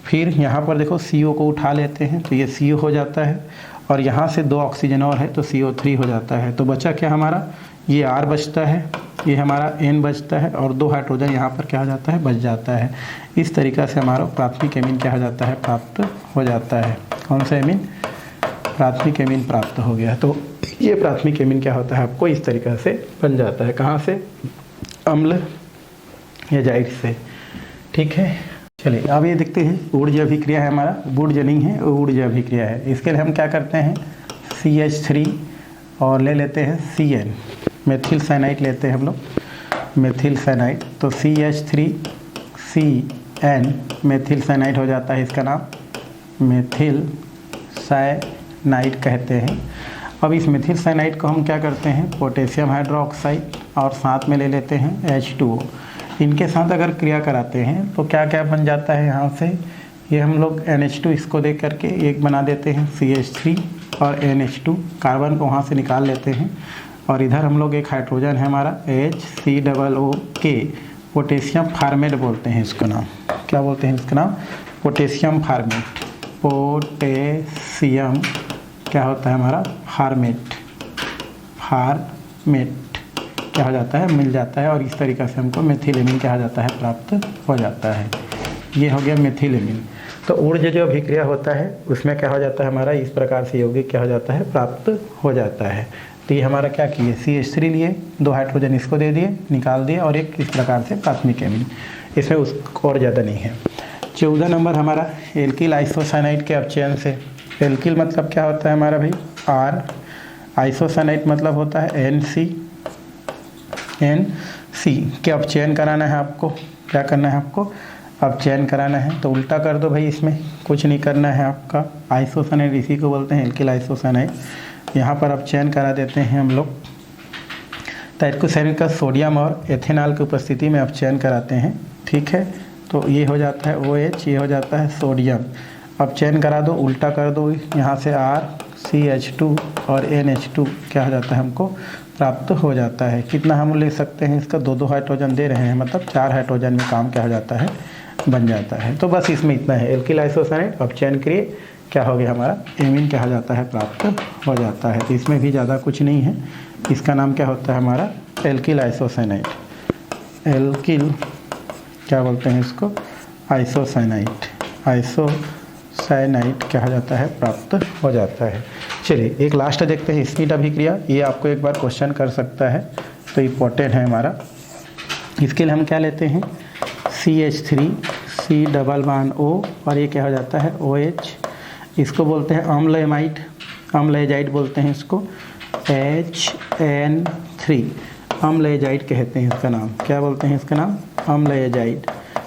फिर यहाँ पर देखो CO को उठा लेते हैं तो ये CO हो जाता है, और यहाँ से 2 ऑक्सीजन और है तो CO3 हो जाता है। तो बचा क्या हमारा, ये R बचता है, ये हमारा N बचता है, और 2 हाइड्रोजन यहाँ पर क्या हो जाता है, बच जाता है। इस तरीक़ा से हमारा प्राथमिक एमीन क्या हो जाता है, प्राप्त हो जाता है। कौन सा एमीन, प्राथमिक एमीन प्राप्त हो गया। तो ये प्राथमिक एमीन क्या होता है, आपको इस तरीक़ा से बन जाता है। कहाँ से, अम्ल एजाइड से। ठीक है, चलिए अब ये देखते हैं ऊर्ज अभिक्रिया है हमारा, बूढ़ नहीं है, ऊर्ज अभिक्रिया है। इसके लिए हम क्या करते हैं, CH3 और ले लेते हैं CN, मेथिल साइनाइड लेते हैं हम लोग, मेथिल साइनाइड। तो CH3CN मेथिल साइनाइड हो जाता है, इसका नाम मेथिल साइनाइड कहते हैं। अब इस मेथिल साइनाइड को हम क्या करते हैं, पोटेशियम हाइड्रोक्साइड और साथ में ले लेते हैं H2O। इनके साथ अगर क्रिया कराते हैं तो क्या क्या बन जाता है, यहाँ से ये हम लोग NH2 इसको दे करके एक बना देते हैं, CH3 और NH2, कार्बन को वहाँ से निकाल लेते हैं, और इधर हम लोग एक हाइड्रोजन है हमारा HCOO, पोटेशियम फार्मेट बोलते हैं इसको नाम, क्या बोलते हैं इसका नाम, पोटेशियम फार्मेट। पोटेशियम क्या होता है हमारा, फार्मेट, फार्मेट क्या हो जाता है, मिल जाता है, और इस तरीक़ा से हमको मेथिलेमिन क्या हो जाता है, प्राप्त हो जाता है। ये हो गया मेथिलेमिन। तो ऊर्ज जो अभिक्रिया होता है उसमें क्या हो जाता है हमारा, इस प्रकार से यौगिक क्या हो जाता है, प्राप्त हो जाता है। तो ये हमारा क्या किए, CH3 लिए, 2 हाइड्रोजन इसको दे दिए, निकाल दिए, और एक इस प्रकार से प्राथमिक एमीन, इसमें उसको और ज़्यादा नहीं है। 14 नंबर हमारा एल्किल आइसोसाइनाइड के अपचयन से। एल्किल मतलब क्या होता है हमारा भाई, R, आइसोसाइनाइड मतलब होता है NC के अपचयन कराना है आपको। क्या करना है आपको, अपचयन कराना है। तो उल्टा कर दो भाई, इसमें कुछ नहीं करना है आपका। आइसोसाइनाइड इसी को बोलते हैं एल्किल आइसोसाइनाइड। यहाँ पर अपचयन करा देते हैं हम लोग। ताइकोसाइनाइड का सोडियम और एथेनॉल की उपस्थिति में अपचयन कराते हैं। ठीक है, तो ये हो जाता है OH, ये हो जाता है सोडियम। अपचयन करा दो, उल्टा कर दो, यहाँ से R, CH2 और NH2 क्या हो जाता है, हमको प्राप्त हो जाता है। कितना हम ले सकते हैं इसका, 2 हाइड्रोजन दे रहे हैं, मतलब 4 हाइड्रोजन में काम क्या हो जाता है, बन जाता है। तो बस इसमें इतना है। एल्किल आइसोसाइनाइड अपचयन क्रिया क्या हो गया हमारा, एमीन क्या हो जाता है, प्राप्त हो जाता है। तो इसमें भी ज़्यादा कुछ नहीं है। इसका नाम क्या होता है हमारा, एल्किल आइसोसाइनाइड। एल्किल क्या बोलते हैं इसको, आइसोसाइनाइड। आइसोसाइनाइड क्या हो जाता है, प्राप्त हो जाता है। चलिए एक लास्ट देखते हैं, स्पीड अभिक्रिया। ये आपको एक बार क्वेश्चन कर सकता है, तो इम्पोर्टेंट है हमारा। इसके लिए हम क्या लेते हैं, CH3 C+O, और ये क्या हो जाता है OH। इसको बोलते हैं अम्ल एमाइड, अम्ल एजाइड बोलते हैं इसको, HN3 अम्ल एजाइड कहते हैं इसका नाम। क्या बोलते हैं इसका नाम, अम्ल एजाइड।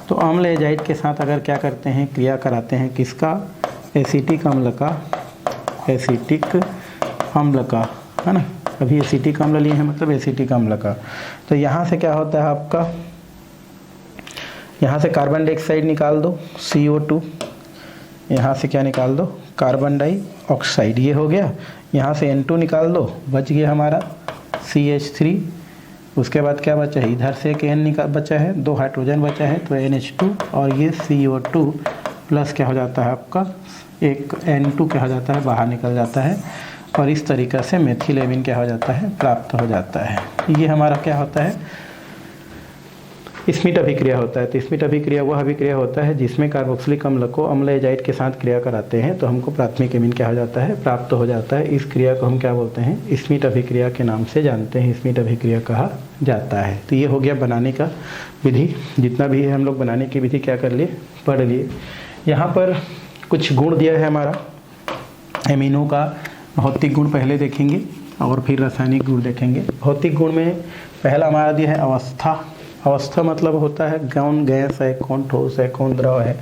तो अम्ल एजाइड के साथ अगर क्या करते हैं, क्रिया कराते हैं किसका, एसिटिक अम्ल का, एसिटिक अम्ल का, है ना। अभी एसिटिक अम्ल लिए हैं, मतलब एसिटिक अम्ल का। तो यहाँ से क्या होता है आपका, यहाँ से कार्बन डाइऑक्साइड निकाल दो, CO2, यहाँ से क्या निकाल दो, कार्बन डाइऑक्साइड, ये हो गया। यहाँ से N2 निकाल दो, बच गया हमारा CH3। उसके बाद क्या बचा है, इधर से एक N बचा है, 2 हाइड्रोजन बचा है, तो NH2, और ये CO2 प्लस क्या हो जाता है आपका, एक N2 क्या हो जाता है, बाहर निकल जाता है, और इस तरीक़े से मेथिलेमिन क्या हो जाता है, प्राप्त हो जाता है। ये हमारा क्या होता है, स्मिट अभिक्रिया होता है। तो स्मिट अभिक्रिया वह अभिक्रिया होता है जिसमें कार्बोक्सिलिक अम्ल को अम्ल एजाइड के साथ क्रिया कराते हैं तो हमको प्राथमिक एमीन क्या हो जाता है, प्राप्त हो जाता है। इस क्रिया को हम क्या बोलते हैं, स्मिट अभिक्रिया के नाम से जानते हैं, स्मिट अभिक्रिया कहा जाता है। तो ये हो गया बनाने का विधि, जितना भी है हम लोग बनाने की विधि क्या कर लिए, पढ़ लिए। यहाँ पर कुछ गुण दिया है हमारा एमीनों का। भौतिक गुण पहले देखेंगे और फिर रासायनिक गुण देखेंगे। भौतिक गुण में पहला हमारा दिया है अवस्था। अवस्था मतलब होता है कौन गैस है, कौन ठोस है, कौन द्रव है।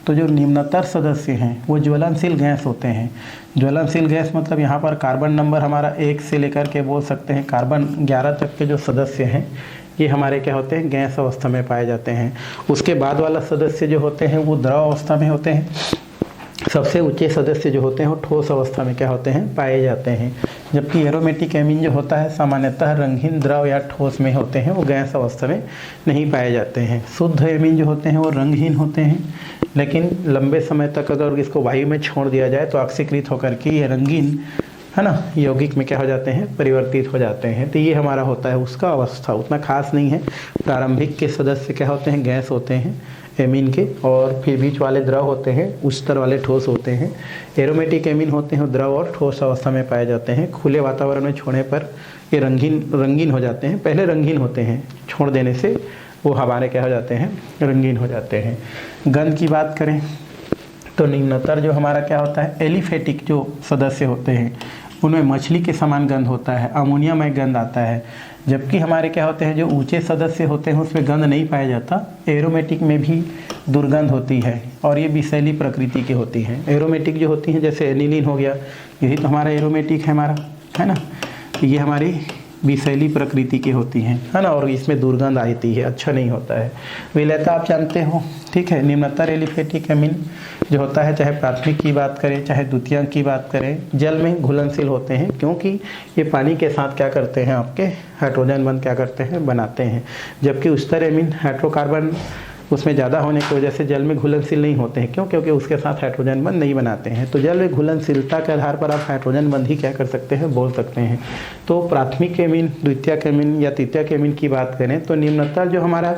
तो जो निम्नतर सदस्य हैं वो ज्वलनशील गैस होते हैं। ज्वलनशील गैस मतलब यहाँ पर कार्बन नंबर हमारा 1 से लेकर के बोल सकते हैं कार्बन 11 तक के जो सदस्य हैं ये हमारे क्या होते हैं, गैस अवस्था में पाए जाते हैं। उसके बाद वाला सदस्य जो होते हैं वो द्रव अवस्था में होते हैं। सबसे ऊंचे सदस्य जो होते हैं वो ठोस अवस्था में क्या होते हैं, पाए जाते हैं। जबकि एरोमेटिक एमीन जो होता है सामान्यतः रंगहीन द्रव या ठोस में होते हैं, वो गैस अवस्था में नहीं पाए जाते हैं। शुद्ध एमीन जो होते हैं वो रंगहीन होते हैं, लेकिन लंबे समय तक अगर इसको वायु में छोड़ दिया जाए तो ऑक्सीकृत होकर के ये रंगीन है ना यौगिक में क्या हो जाते हैं, परिवर्तित हो जाते हैं। तो ये हमारा होता है उसका अवस्था, उतना खास नहीं है। प्रारंभिक के सदस्य क्या होते हैं, गैस होते हैं एमीन के, और फिर बीच वाले द्रव होते हैं, उच्चतर वाले ठोस होते हैं। एरोमेटिक एमीन होते हैं द्रव और ठोस अवस्था में पाए जाते हैं। खुले वातावरण में छोड़ने पर ये रंगीन हो जाते हैं। पहले रंगीन होते हैं, छोड़ देने से वो हमारे क्या हो जाते हैं, रंगीन हो जाते हैं। गंध की बात करें तो निम्नतर जो हमारा क्या होता है, एलिफेटिक जो सदस्य होते हैं उनमें मछली के समान गंध होता है, अमोनियामय गंध आता है। जबकि हमारे क्या होते हैं जो ऊंचे सदस्य होते हैं उसमें गंध नहीं पाया जाता। एरोमेटिक में भी दुर्गंध होती है और ये विषैली प्रकृति की होती है। एरोमेटिक जो होती हैं जैसे एनिलीन हो गया, यही तो हमारा एरोमेटिक है हमारा, है ना। ये हमारी विषैली प्रकृति की होती हैं, है ना, और इसमें दुर्गंध आती है, अच्छा नहीं होता है। विलयता आप जानते हो, ठीक है। निम्नतर एलिफेटिक एमीन जो होता है, चाहे प्राथमिक की बात करें चाहे द्वितीयक की बात करें, जल में घुलनशील होते हैं क्योंकि ये पानी के साथ क्या करते हैं, आपके हाइड्रोजन बंध क्या करते हैं, बनाते हैं। जबकि उच्चतर एमीन हाइड्रोकार्बन उसमें ज़्यादा होने की वजह से जल में घुलनशील नहीं होते हैं। क्यों? क्योंकि उसके साथ हाइड्रोजन बंध नहीं बनाते हैं। तो जल में घुलनशीलता के आधार पर आप हाइड्रोजन बंध ही क्या कर सकते हैं, बोल सकते हैं। तो प्राथमिक एमीन, द्वितीयक एमीन या तृतीयक एमीन की बात करें तो निम्नतर जो हमारा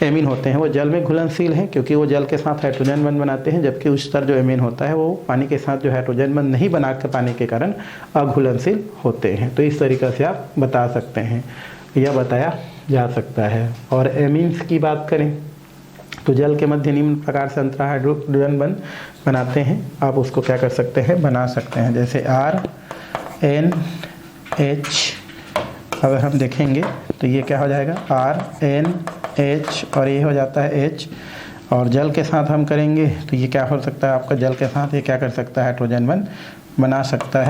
एमीन होते हैं वो जल में घुलनशील हैं क्योंकि वो जल के साथ हाइड्रोजन बंध बनाते हैं। जबकि उच्चतर जो एमीन होता है वो पानी के साथ जो हाइड्रोजन बंध नहीं बना के पाने के कारण अघुलनशील होते हैं। तो इस तरीक़े से आप बता सकते हैं, यह बताया जा सकता है। और एमीन्स की बात करें तो जल के मध्य निम्न प्रकार से अंतरा हाइड्रोजन बंध बनाते हैं। आप उसको क्या कर सकते हैं, बना सकते हैं। जैसे RNH अगर हम देखेंगे तो ये क्या हो जाएगा, RNH और ये हो जाता है H। और जल के साथ हम करेंगे तो ये क्या हो सकता है, आपका जल के साथ ये क्या कर सकता है, हाइड्रोजन बंध बना सकता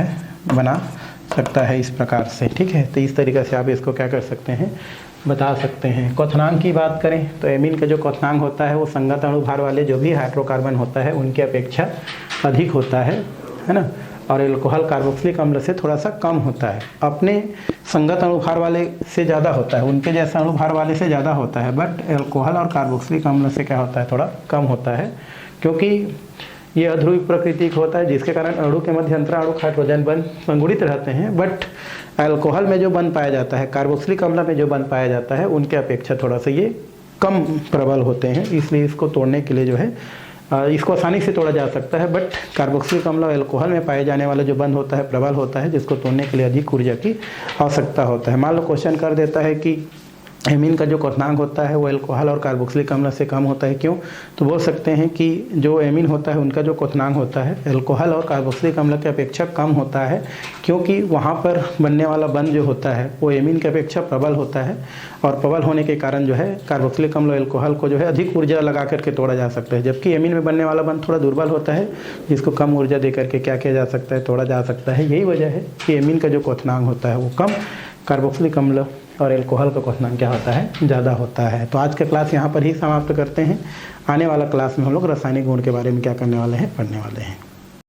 है इस प्रकार से, ठीक है। तो इस तरीक़े से आप इसको क्या कर सकते हैं, बता सकते हैं। क्वथनांक की बात करें तो एमीन का जो क्वथनांक होता है वो संगत अणुभार वाले जो भी हाइड्रोकार्बन होता है उनकी अपेक्षा अधिक होता है ना। और एल्कोहल कार्बोक्सिलिक अम्ल से थोड़ा सा कम होता है। अपने संगत अणुभार वाले से ज़्यादा होता है, उनके जैसा अणुभार वाले से ज़्यादा होता है। बट एल्कोहल और कार्बोक्सिलिक अम्ल से क्या होता है, थोड़ा कम होता है क्योंकि ये अध्रुवी प्रकृति का होता है, जिसके कारण अणु के मध्य अंतराणु हाइड्रोजन बंध संगुणित रहते हैं। बट अल्कोहल में जो बंध पाया जाता है, कार्बोक्सिलिक अम्ल में जो बंध पाया जाता है उनके अपेक्षा थोड़ा सा ये कम प्रबल होते हैं। इसलिए इसको तोड़ने के लिए जो है इसको आसानी से तोड़ा जा सकता है। बट कार्बोक्सिलिक अम्ल और अल्कोहल में पाए जाने वाला जो बंध होता है प्रबल होता है, जिसको तोड़ने के लिए अधिक ऊर्जा की आवश्यकता होता है। मान लो क्वेश्चन कर देता है कि एमीन का जो क्वथनांक होता है वो अल्कोहल और कार्बोक्सिलिक अम्ल से कम होता है, क्यों? तो बोल सकते हैं कि जो एमीन होता है उनका जो क्वथनांक होता है अल्कोहल और कार्बोक्सिलिक अम्ल की अपेक्षा कम होता है, क्योंकि वहाँ पर बनने वाला बंध जो होता है वो एमीन की अपेक्षा प्रबल होता है। और प्रबल होने के कारण जो है कार्बोक्सिलिक अम्ल अल्कोहल को जो है अधिक ऊर्जा लगा करके तोड़ा जा सकता है। जबकि एमीन में बनने वाला बंध थोड़ा दुर्बल होता है, जिसको कम ऊर्जा दे करके क्या किया जा सकता है, तोड़ा जा सकता है। यही वजह है कि एमीन का जो क्वथनांक होता है वो कम, कार्बोक्सिलिक अम्ल और एल्कोहल का क्वथनांक क्या होता है, ज़्यादा होता है। तो आज का क्लास यहाँ पर ही समाप्त करते हैं। आने वाला क्लास में हम लोग रासायनिक गुण के बारे में क्या करने वाले हैं, पढ़ने वाले हैं।